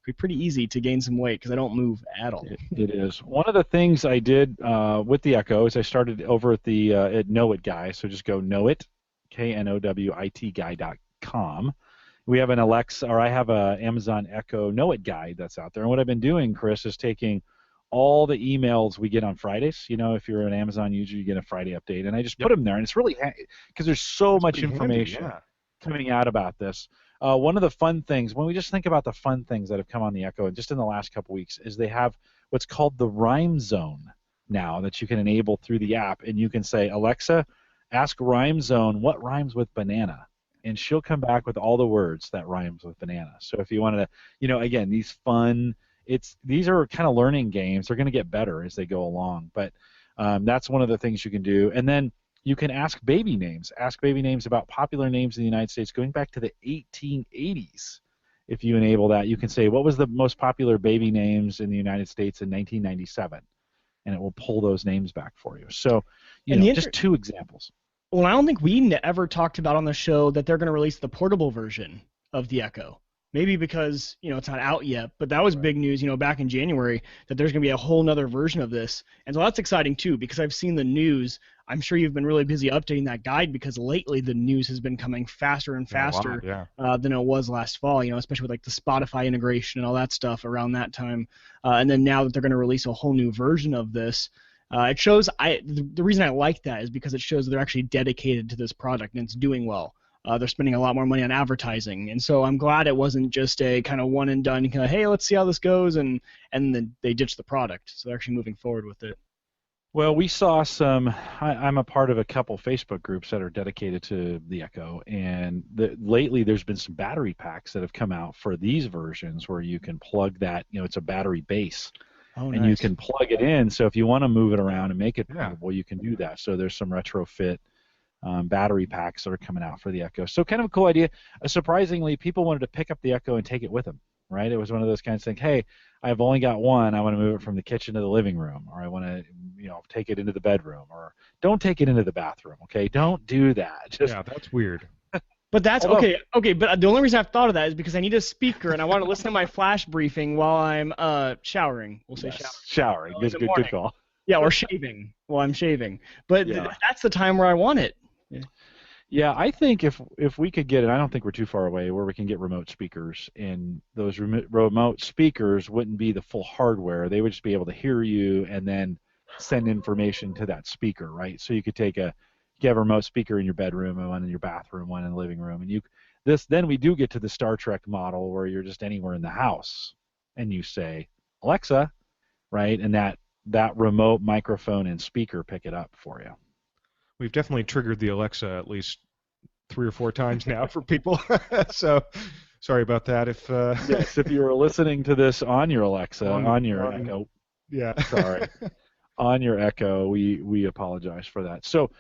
be pretty easy to gain some weight because I don't move at all. It is. One of the things I did with the Echo is I started over at the at Know It Guy. So just go Know It, KNOWIT guy.com. We have an Alexa, or I have a Amazon Echo Know It guide that's out there. And what I've been doing, Chris, is taking all the emails we get on Fridays. If you're an Amazon user, you get a Friday update, and I just put them there. And it's really because there's so much information coming out about this. One of the fun things, when we just think about the fun things that have come on the Echo, and just in the last couple weeks, is they have what's called the Rhyme Zone now that you can enable through the app, and you can say, Alexa, ask Rhyme Zone what rhymes with banana, and she'll come back with all the words that rhymes with banana. So if you wanted to, again, these are kind of learning games. They're going to get better as they go along, but that's one of the things you can do. And then you can ask baby names. Ask baby names about popular names in the United States going back to the 1880s. If you enable that, you can say, what was the most popular baby names in the United States in 1997? And it will pull those names back for you. So, just two examples. Well, I don't think we ever talked about on the show that they're going to release the portable version of the Echo. maybe because it's not out yet, but that was big news back in January that there's going to be a whole nother version of this. And so that's exciting too, because I've seen the news. I'm sure you've been really busy updating that guide, because lately the news has been coming faster and Yeah, a lot, faster yeah. than it was last fall, especially with like the Spotify integration and all that stuff around that time. And then now that they're going to release a whole new version of this, it shows the reason I like that is because it shows they're actually dedicated to this product and it's doing well. They're spending a lot more money on advertising, and so I'm glad it wasn't just a kind of one and done kind of, hey, let's see how this goes, and then they ditched the product. So they're actually moving forward with it. Well, we saw some. I'm a part of a couple Facebook groups that are dedicated to the Echo, and lately there's been some battery packs that have come out for these versions where you can plug that. It's a battery base, Oh, and nice. you can plug it in. So if you want to move it around and make it portable, you can do that. So there's some retrofit battery packs that are coming out for the Echo. So kind of a cool idea. Surprisingly, people wanted to pick up the Echo and take it with them, right? It was one of those kinds of things, hey, I've only got one. I want to move it from the kitchen to the living room, or I want to take it into the bedroom, or don't take it into the bathroom, okay? Don't do that. Yeah, that's weird. But that's okay. But the only reason I've thought of that is because I need a speaker and I want to listen to my flash briefing while I'm showering. We'll say showering. Good call. Yeah, or shaving while I'm shaving. But that's the time where I want it. Yeah, I think if we could get it, I don't think we're too far away where we can get remote speakers, and those remote speakers wouldn't be the full hardware. They would just be able to hear you and then send information to that speaker, right? So you could you have a remote speaker in your bedroom and one in your bathroom, one in the living room, and then we do get to the Star Trek model where you're just anywhere in the house and you say, Alexa, right? And that remote microphone and speaker pick it up for you. We've definitely triggered the Alexa at least 3 or 4 times now for people. So sorry about that. Yes, if you were listening to this on your Alexa, on your Echo, sorry, on your Echo, we apologize for that. So,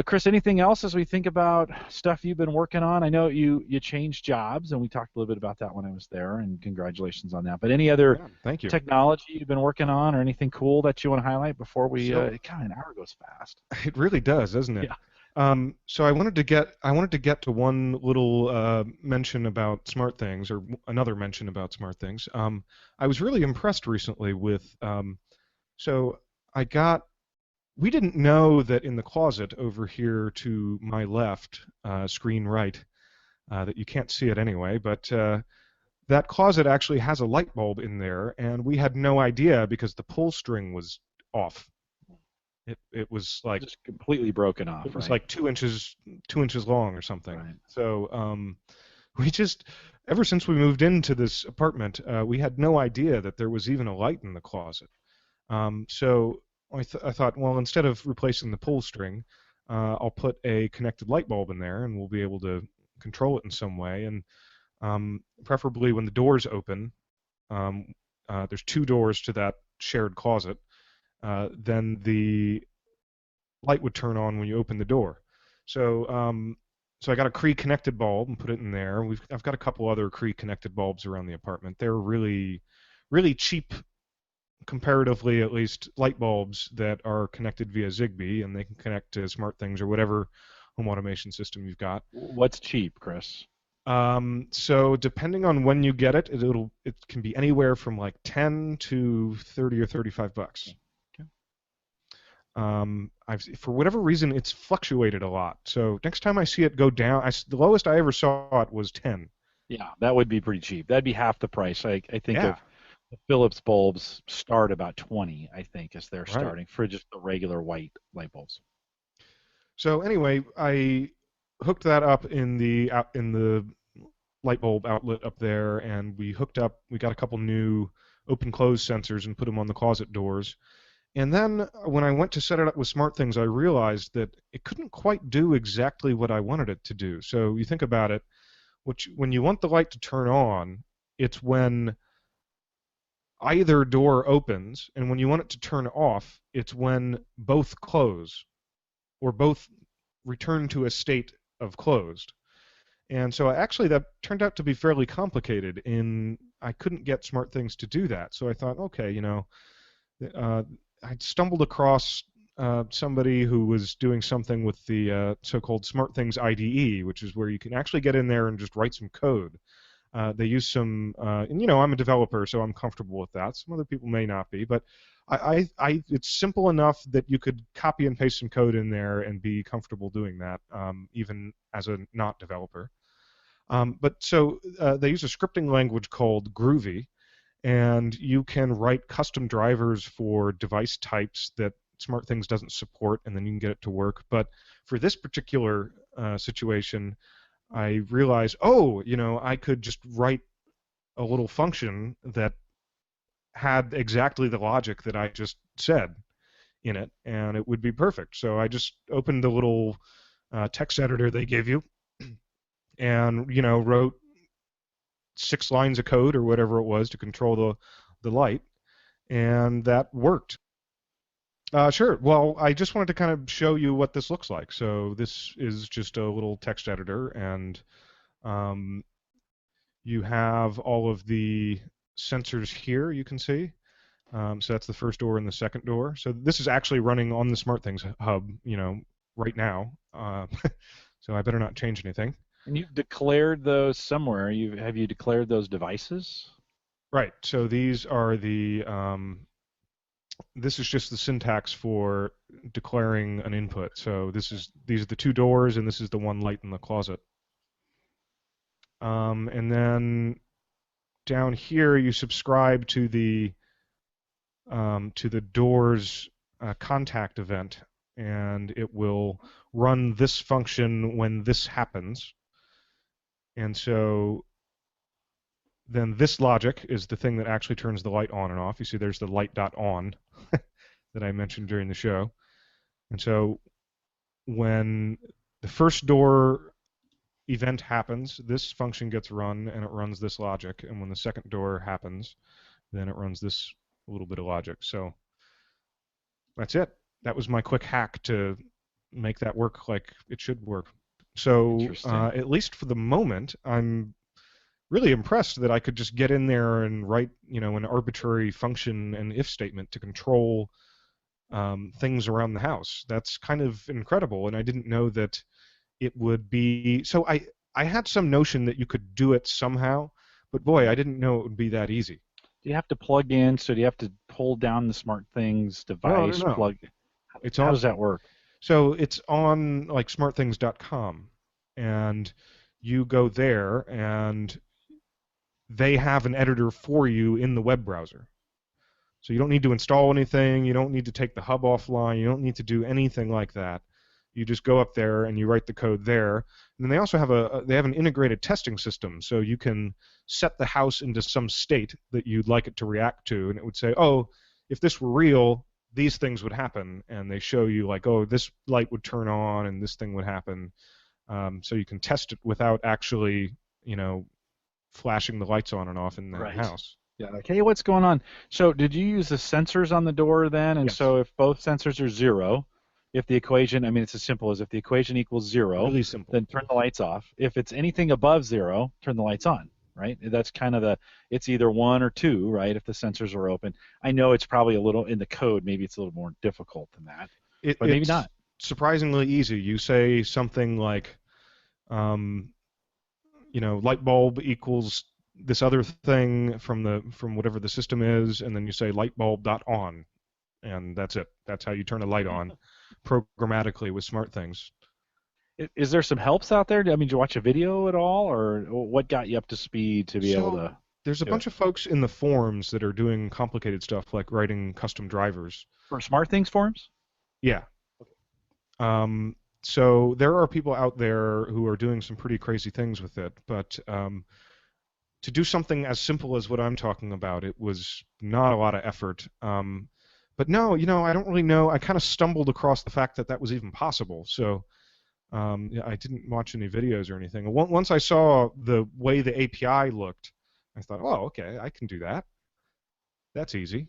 Chris, anything else as we think about stuff you've been working on? I know you changed jobs, and we talked a little bit about that when I was there, and congratulations on that. But any other thank you. Technology you've been working on, or anything cool that you want to highlight before we? God, an hour goes fast. It really does, doesn't it? Yeah. So I wanted to get to one little mention about SmartThings, or another mention about SmartThings. I was really impressed recently with. So we didn't know that in the closet over here to my left, screen right, that you can't see it anyway, but that closet actually has a light bulb in there, and we had no idea because the pull string was off. It was like just completely broken off. It was like 2 inches long or something. Right. So we just, ever since we moved into this apartment, we had no idea that there was even a light in the closet. So I thought, well, instead of replacing the pull string, I'll put a connected light bulb in there, and we'll be able to control it in some way. And preferably when the doors open, there's 2 doors to that shared closet. Then the light would turn on when you open the door. So I got a Cree connected bulb and put it in there. I've got a couple other Cree connected bulbs around the apartment. They're really, really cheap, comparatively at least, light bulbs that are connected via Zigbee, and they can connect to SmartThings or whatever home automation system you've got. What's cheap, Chris? So depending on when you get it, it can be anywhere from like 10 to 30 or 35 bucks. For whatever reason, it's fluctuated a lot. So next time I see it go down, the lowest I ever saw it was 10. Yeah, that would be pretty cheap. That'd be half the price. I think of the Philips bulbs start about 20, I think, as they're starting for just the regular white light bulbs. So anyway, I hooked that up in the light bulb outlet up there, and we got a couple new open-close sensors and put them on the closet doors. And then when I went to set it up with SmartThings, I realized that it couldn't quite do exactly what I wanted it to do. So you think about it, when you want the light to turn on, it's when either door opens, and when you want it to turn off, it's when both close, or both return to a state of closed. And so actually that turned out to be fairly complicated, I couldn't get SmartThings to do that. So I thought, okay, I stumbled across somebody who was doing something with the so-called SmartThings IDE, which is where you can actually get in there and just write some code. They use some, and you know, I'm a developer, so I'm comfortable with that. Some other people may not be, but it's simple enough that you could copy and paste some code in there and be comfortable doing that, even as a not developer. But so they use a scripting language called Groovy, and you can write custom drivers for device types that SmartThings doesn't support, and then you can get it to work. But for this particular situation, I realized, oh, you know, I could just write a little function that had exactly the logic that I just said in it, and it would be perfect. So I just opened the little text editor they gave you, and you know, wrote 6 lines of code or whatever it was to control the light, and that worked. Sure. Well, I just wanted to kind of show you what this looks like. So this is just a little text editor, and um, you have all of the sensors here you can see. So that's the first door and the second door. So this is actually running on the SmartThings hub, you know, right now. So I better not change anything. And you've declared those somewhere. Have you declared those devices? Right. So these are the this is just the syntax for declaring an input. So these are the 2 doors, and this is the 1 light in the closet. And then down here you subscribe to the doors contact event, and it will run this function when this happens. And so then this logic is the thing that actually turns the light on and off. You see there's the light.on that I mentioned during the show. And so when the first door event happens, this function gets run, and it runs this logic. And when the second door happens, then it runs this little bit of logic. So that's it. That was my quick hack to make that work like it should work. So at least for the moment, I'm really impressed that I could just get in there and write, you know, an arbitrary function and if statement to control things around the house. That's kind of incredible, and I didn't know that it would be. So I had some notion that you could do it somehow, but boy, I didn't know it would be that easy. Do you have to plug in? So do you have to pull down the SmartThings device? No. Plug. How does that work? So it's on like smartthings.com, and you go there, and they have an editor for you in the web browser. So you don't need to install anything. You don't need to take the hub offline. You don't need to do anything like that. You just go up there and you write the code there. And then they also have an integrated testing system, so you can set the house into some state that you'd like it to react to, and it would say, oh, if this were real, these things would happen, and they show you like, oh, this light would turn on and this thing would happen. So you can test it without actually, you know, flashing the lights on and off in the house. Yeah. Okay, what's going on? So did you use the sensors on the door then? And yes. So if both sensors are 0, if the equation, I mean, it's as simple as if the equation equals 0, really simple, then turn the lights off. If it's anything above 0, turn the lights on, right? That's kind of it's either 1 or 2, right, if the sensors are open. I know it's probably a little, in the code, maybe it's a little more difficult than that, but maybe not. Surprisingly easy. You say something like, you know, light bulb equals this other thing from whatever the system is, and then you say light bulb dot on, and that's it. That's how you turn a light on programmatically with SmartThings. Is there some helps out there? I mean, did you watch a video at all, or what got you up to speed to be able to? There's a bunch of folks in the forums that are doing complicated stuff like writing custom drivers. For SmartThings forums? Yeah. Okay. So there are people out there who are doing some pretty crazy things with it, but to do something as simple as what I'm talking about, it was not a lot of effort. But no, you know, I don't really know. I kind of stumbled across the fact that that was even possible. So yeah, I didn't watch any videos or anything. Once I saw the way the API looked, I thought, oh, okay, I can do that. That's easy.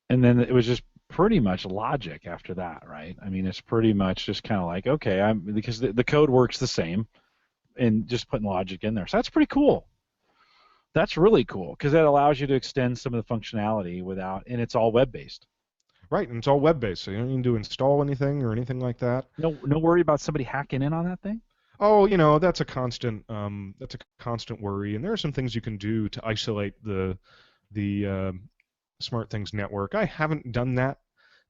And then it was just pretty much logic after that, right? I mean, it's pretty much just kind of like, okay, because the code works the same, and just putting logic in there. So that's pretty cool. That's really cool because that allows you to extend some of the functionality and it's all web-based. Right, and it's all web-based, so you don't need to install anything or anything like that. No worry about somebody hacking in on that thing? Oh, that's a constant worry, and there are some things you can do to isolate the SmartThings network. I haven't done that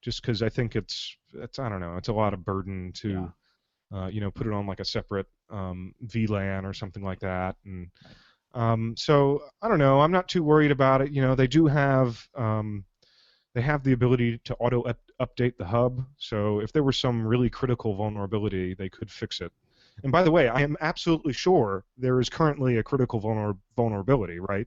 just because I think it's I don't know, it's a lot of burden Yeah. to put it on like a separate VLAN or something like that, and so I don't know. I'm not too worried about it. They do have they have the ability to update the hub. So if there was some really critical vulnerability, they could fix it. And by the way, I am absolutely sure there is currently a critical vulnerability, right?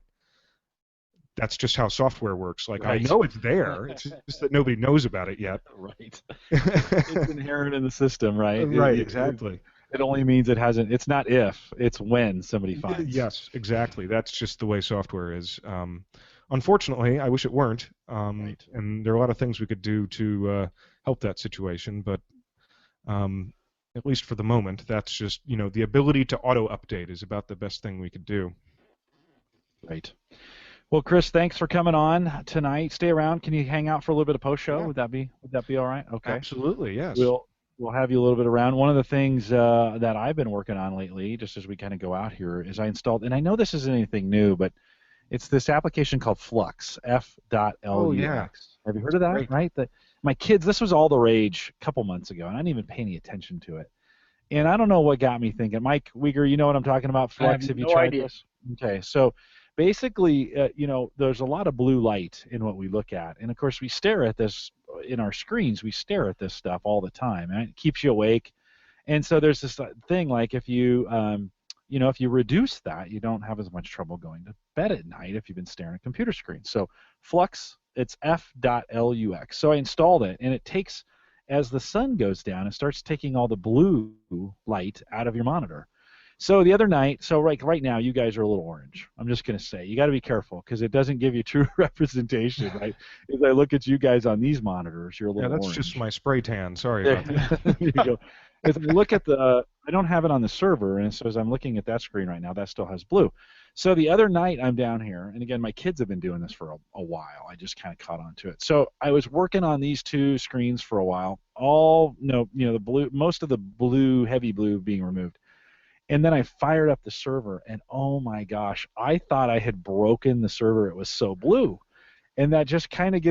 That's just how software works. Like, I Right. know it's there. It's just that nobody knows about it yet. Right. It's inherent in the system, right? Right, exactly. It only means it hasn't. It's not if. It's when somebody finds. Yes, exactly. That's just the way software is. Unfortunately, I wish it weren't. Right. And there are a lot of things we could do to help that situation, but at least for the moment, that's just, the ability to auto-update is about the best thing we could do. Right. Well, Chris, thanks for coming on tonight. Stay around. Can you hang out for a little bit of post-show? Yeah. Would that be all right? Okay. Absolutely, yes. We'll have you a little bit around. One of the things that I've been working on lately, just as we kind of go out here, is I installed, and I know this isn't anything new, but it's this application called Flux, F.LUX. Oh, yeah. Have you heard of that? Great. Right? My kids, this was all the rage a couple months ago, and I didn't even pay any attention to it. And I don't know what got me thinking. Mike Uyghur, you know what I'm talking about? Flux. Have you tried this? Okay, so basically, there's a lot of blue light in what we look at, and of course we stare at this in our screens. We stare at this stuff all the time, and it keeps you awake. And so there's this thing like if you if you reduce that, you don't have as much trouble going to bed at night if you've been staring at a computer screen. So Flux, it's F.LUX. So I installed it, and it takes, as the sun goes down, it starts taking all the blue light out of your monitor. So the other night, right now, you guys are a little orange. I'm just going to say, you got to be careful because it doesn't give you true representation, right? As I look at you guys on these monitors, you're a little orange. Yeah, that's just my spray tan. Sorry about that. There you go. As I look at I don't have it on the server, and so as I'm looking at that screen right now, that still has blue. So the other night I'm down here, and again, my kids have been doing this for a while. I just kind of caught on to it. So I was working on these two screens for a while. The blue, most of the blue, heavy blue being removed. And then I fired up the server, and oh my gosh, I thought I had broken the server. It was so blue. And that just kind of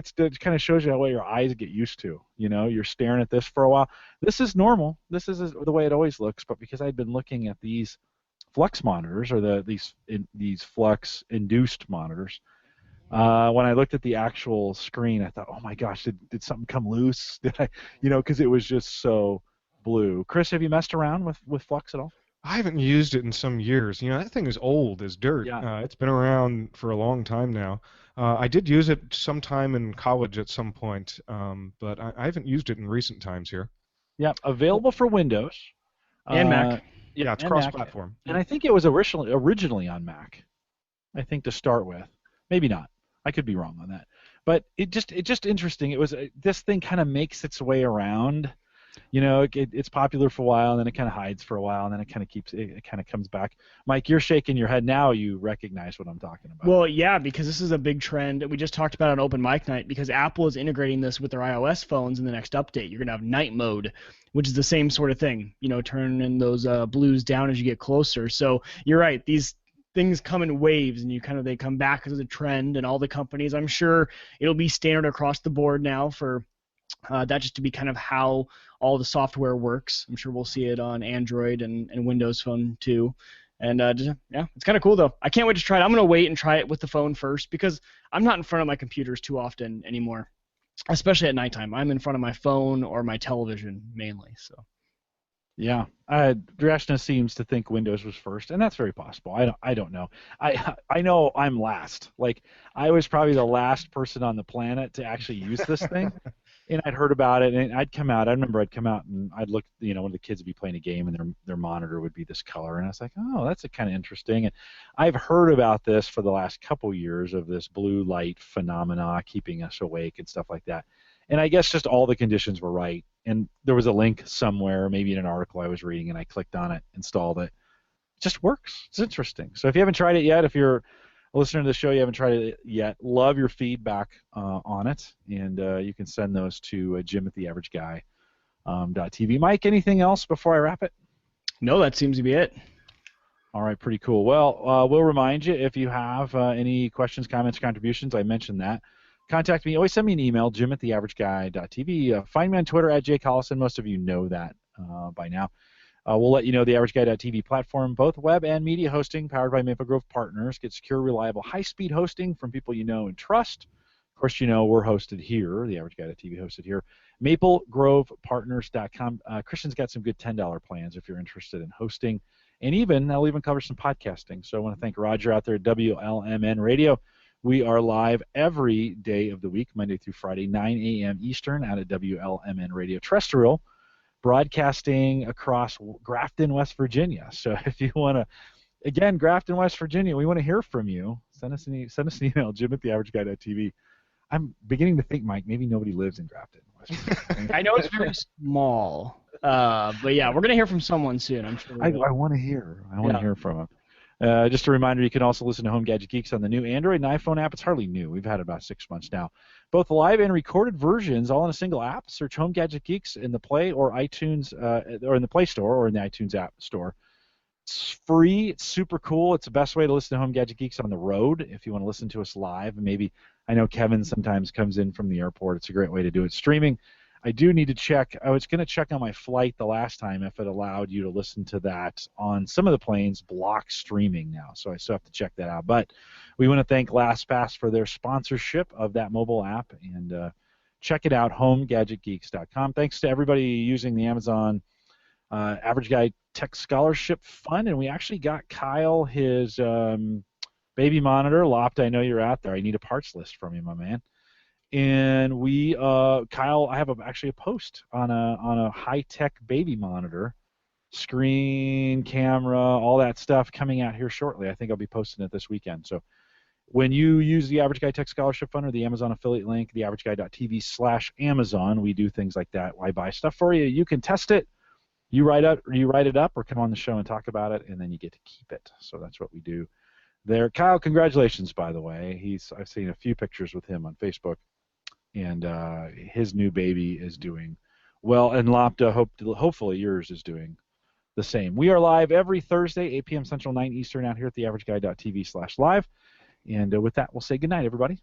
shows you how your eyes get used to. You're staring at this for a while. This is normal. This is the way it always looks. But because I'd been looking at these Flux monitors, or these Flux induced monitors, when I looked at the actual screen, I thought, oh my gosh, did something come loose? Did I, because it was just so blue. Chris, have you messed around with Flux at all? I haven't used it in some years. That thing is old as dirt. Yeah. It's been around for a long time now. I did use it sometime in college at some point, but I haven't used it in recent times here. Yeah, available for Windows. And Mac. Yeah, it's cross-platform. And I think it was originally on Mac, I think, to start with. Maybe not. I could be wrong on that. But it's just interesting. It was this thing kind of makes its way around. It's popular for a while, and then it kind of hides for a while, and then it kind of comes back. Mike, you're shaking your head now. You recognize what I'm talking about. Well, yeah, because this is a big trend. We just talked about it on Open Mic Night because Apple is integrating this with their iOS phones in the next update. You're going to have night mode, which is the same sort of thing, turning those blues down as you get closer. So you're right. These things come in waves, and they come back as a trend, and all the companies, I'm sure it'll be standard across the board now for that just to be kind of how all the software works. I'm sure we'll see it on Android and Windows Phone too. And it's kind of cool though. I can't wait to try it. I'm going to wait and try it with the phone first because I'm not in front of my computers too often anymore, especially at nighttime. I'm in front of my phone or my television mainly. So. Yeah, Drashna seems to think Windows was first, and that's very possible. I don't know. I know I'm last. Like, I was probably the last person on the planet to actually use this thing. And I'd heard about it, and I'd come out. I remember I'd come out, and I'd look. One of the kids would be playing a game, and their monitor would be this color, and I was like, oh, that's kind of interesting. And I've heard about this for the last couple years of this blue light phenomena keeping us awake and stuff like that. And I guess just all the conditions were right. And there was a link somewhere, maybe in an article I was reading, and I clicked on it, installed it. It just works. It's interesting. So if you haven't tried it yet, if you're a listener to the show, you haven't tried it yet, love your feedback on it. And you can send those to Jim@theaverageguy.tv. Mike, anything else before I wrap it? No, that seems to be it. All right, pretty cool. Well, we'll remind you if you have any questions, comments, contributions. I mentioned that. Contact me. Always send me an email, jim@theaverageguy.tv. Find me on Twitter @jcollison. Most of you know that by now. We'll let you know the AverageGuy.tv platform, both web and media hosting, powered by Maple Grove Partners. Get secure, reliable, high-speed hosting from people you know and trust. Of course, you know we're hosted here, the AverageGuy.tv hosted here. MapleGrovePartners.com. Christian's got some good $10 plans if you're interested in hosting. And I'll even cover some podcasting. So I want to thank Roger out there at WLMN Radio. We are live every day of the week, Monday through Friday, 9 a.m. Eastern out of WLMN Radio Terrestrial, broadcasting across Grafton, West Virginia. So if you want to, again, Grafton, West Virginia, we want to hear from you. Send us an email, jim@theaverageguy.tv. I'm beginning to think, Mike, maybe nobody lives in Grafton, West Virginia. I know it's very small, but yeah, we're gonna hear from someone soon. I'm sure. I want to hear. I want to hear from them. Just a reminder, you can also listen to Home Gadget Geeks on the new Android and iPhone app. It's hardly new. We've had it about 6 months now. Both live and recorded versions, all in a single app. Search Home Gadget Geeks in the Play or iTunes, or in the Play Store or in the iTunes App Store. It's free. It's super cool. It's the best way to listen to Home Gadget Geeks on the road if you want to listen to us live. Maybe I know Kevin sometimes comes in from the airport. It's a great way to do it. Streaming. I do need to check. I was going to check on my flight the last time if it allowed you to listen to that on some of the planes. Block streaming now, so I still have to check that out. But we want to thank LastPass for their sponsorship of that mobile app, and check it out, homegadgetgeeks.com. Thanks to everybody using the Amazon Average Guy Tech Scholarship Fund, and we actually got Kyle his baby monitor. Lopt, I know you're out there. I need a parts list from you, my man. And we, Kyle, I have actually a post on a high-tech baby monitor, screen, camera, all that stuff coming out here shortly. I think I'll be posting it this weekend. So when you use the Average Guy Tech Scholarship Fund or the Amazon affiliate link, theaverageguy.tv/Amazon, we do things like that. Why buy stuff for you? You can test it. You write it up, or come on the show and talk about it, and then you get to keep it. So that's what we do there. Kyle, congratulations, by the way. I've seen a few pictures with him on Facebook. And his new baby is doing well, and Lopta, hopefully yours is doing the same. We are live every Thursday, 8 p.m. Central, 9 Eastern, out here at theaverageguy.tv/live. And with that, we'll say goodnight, everybody.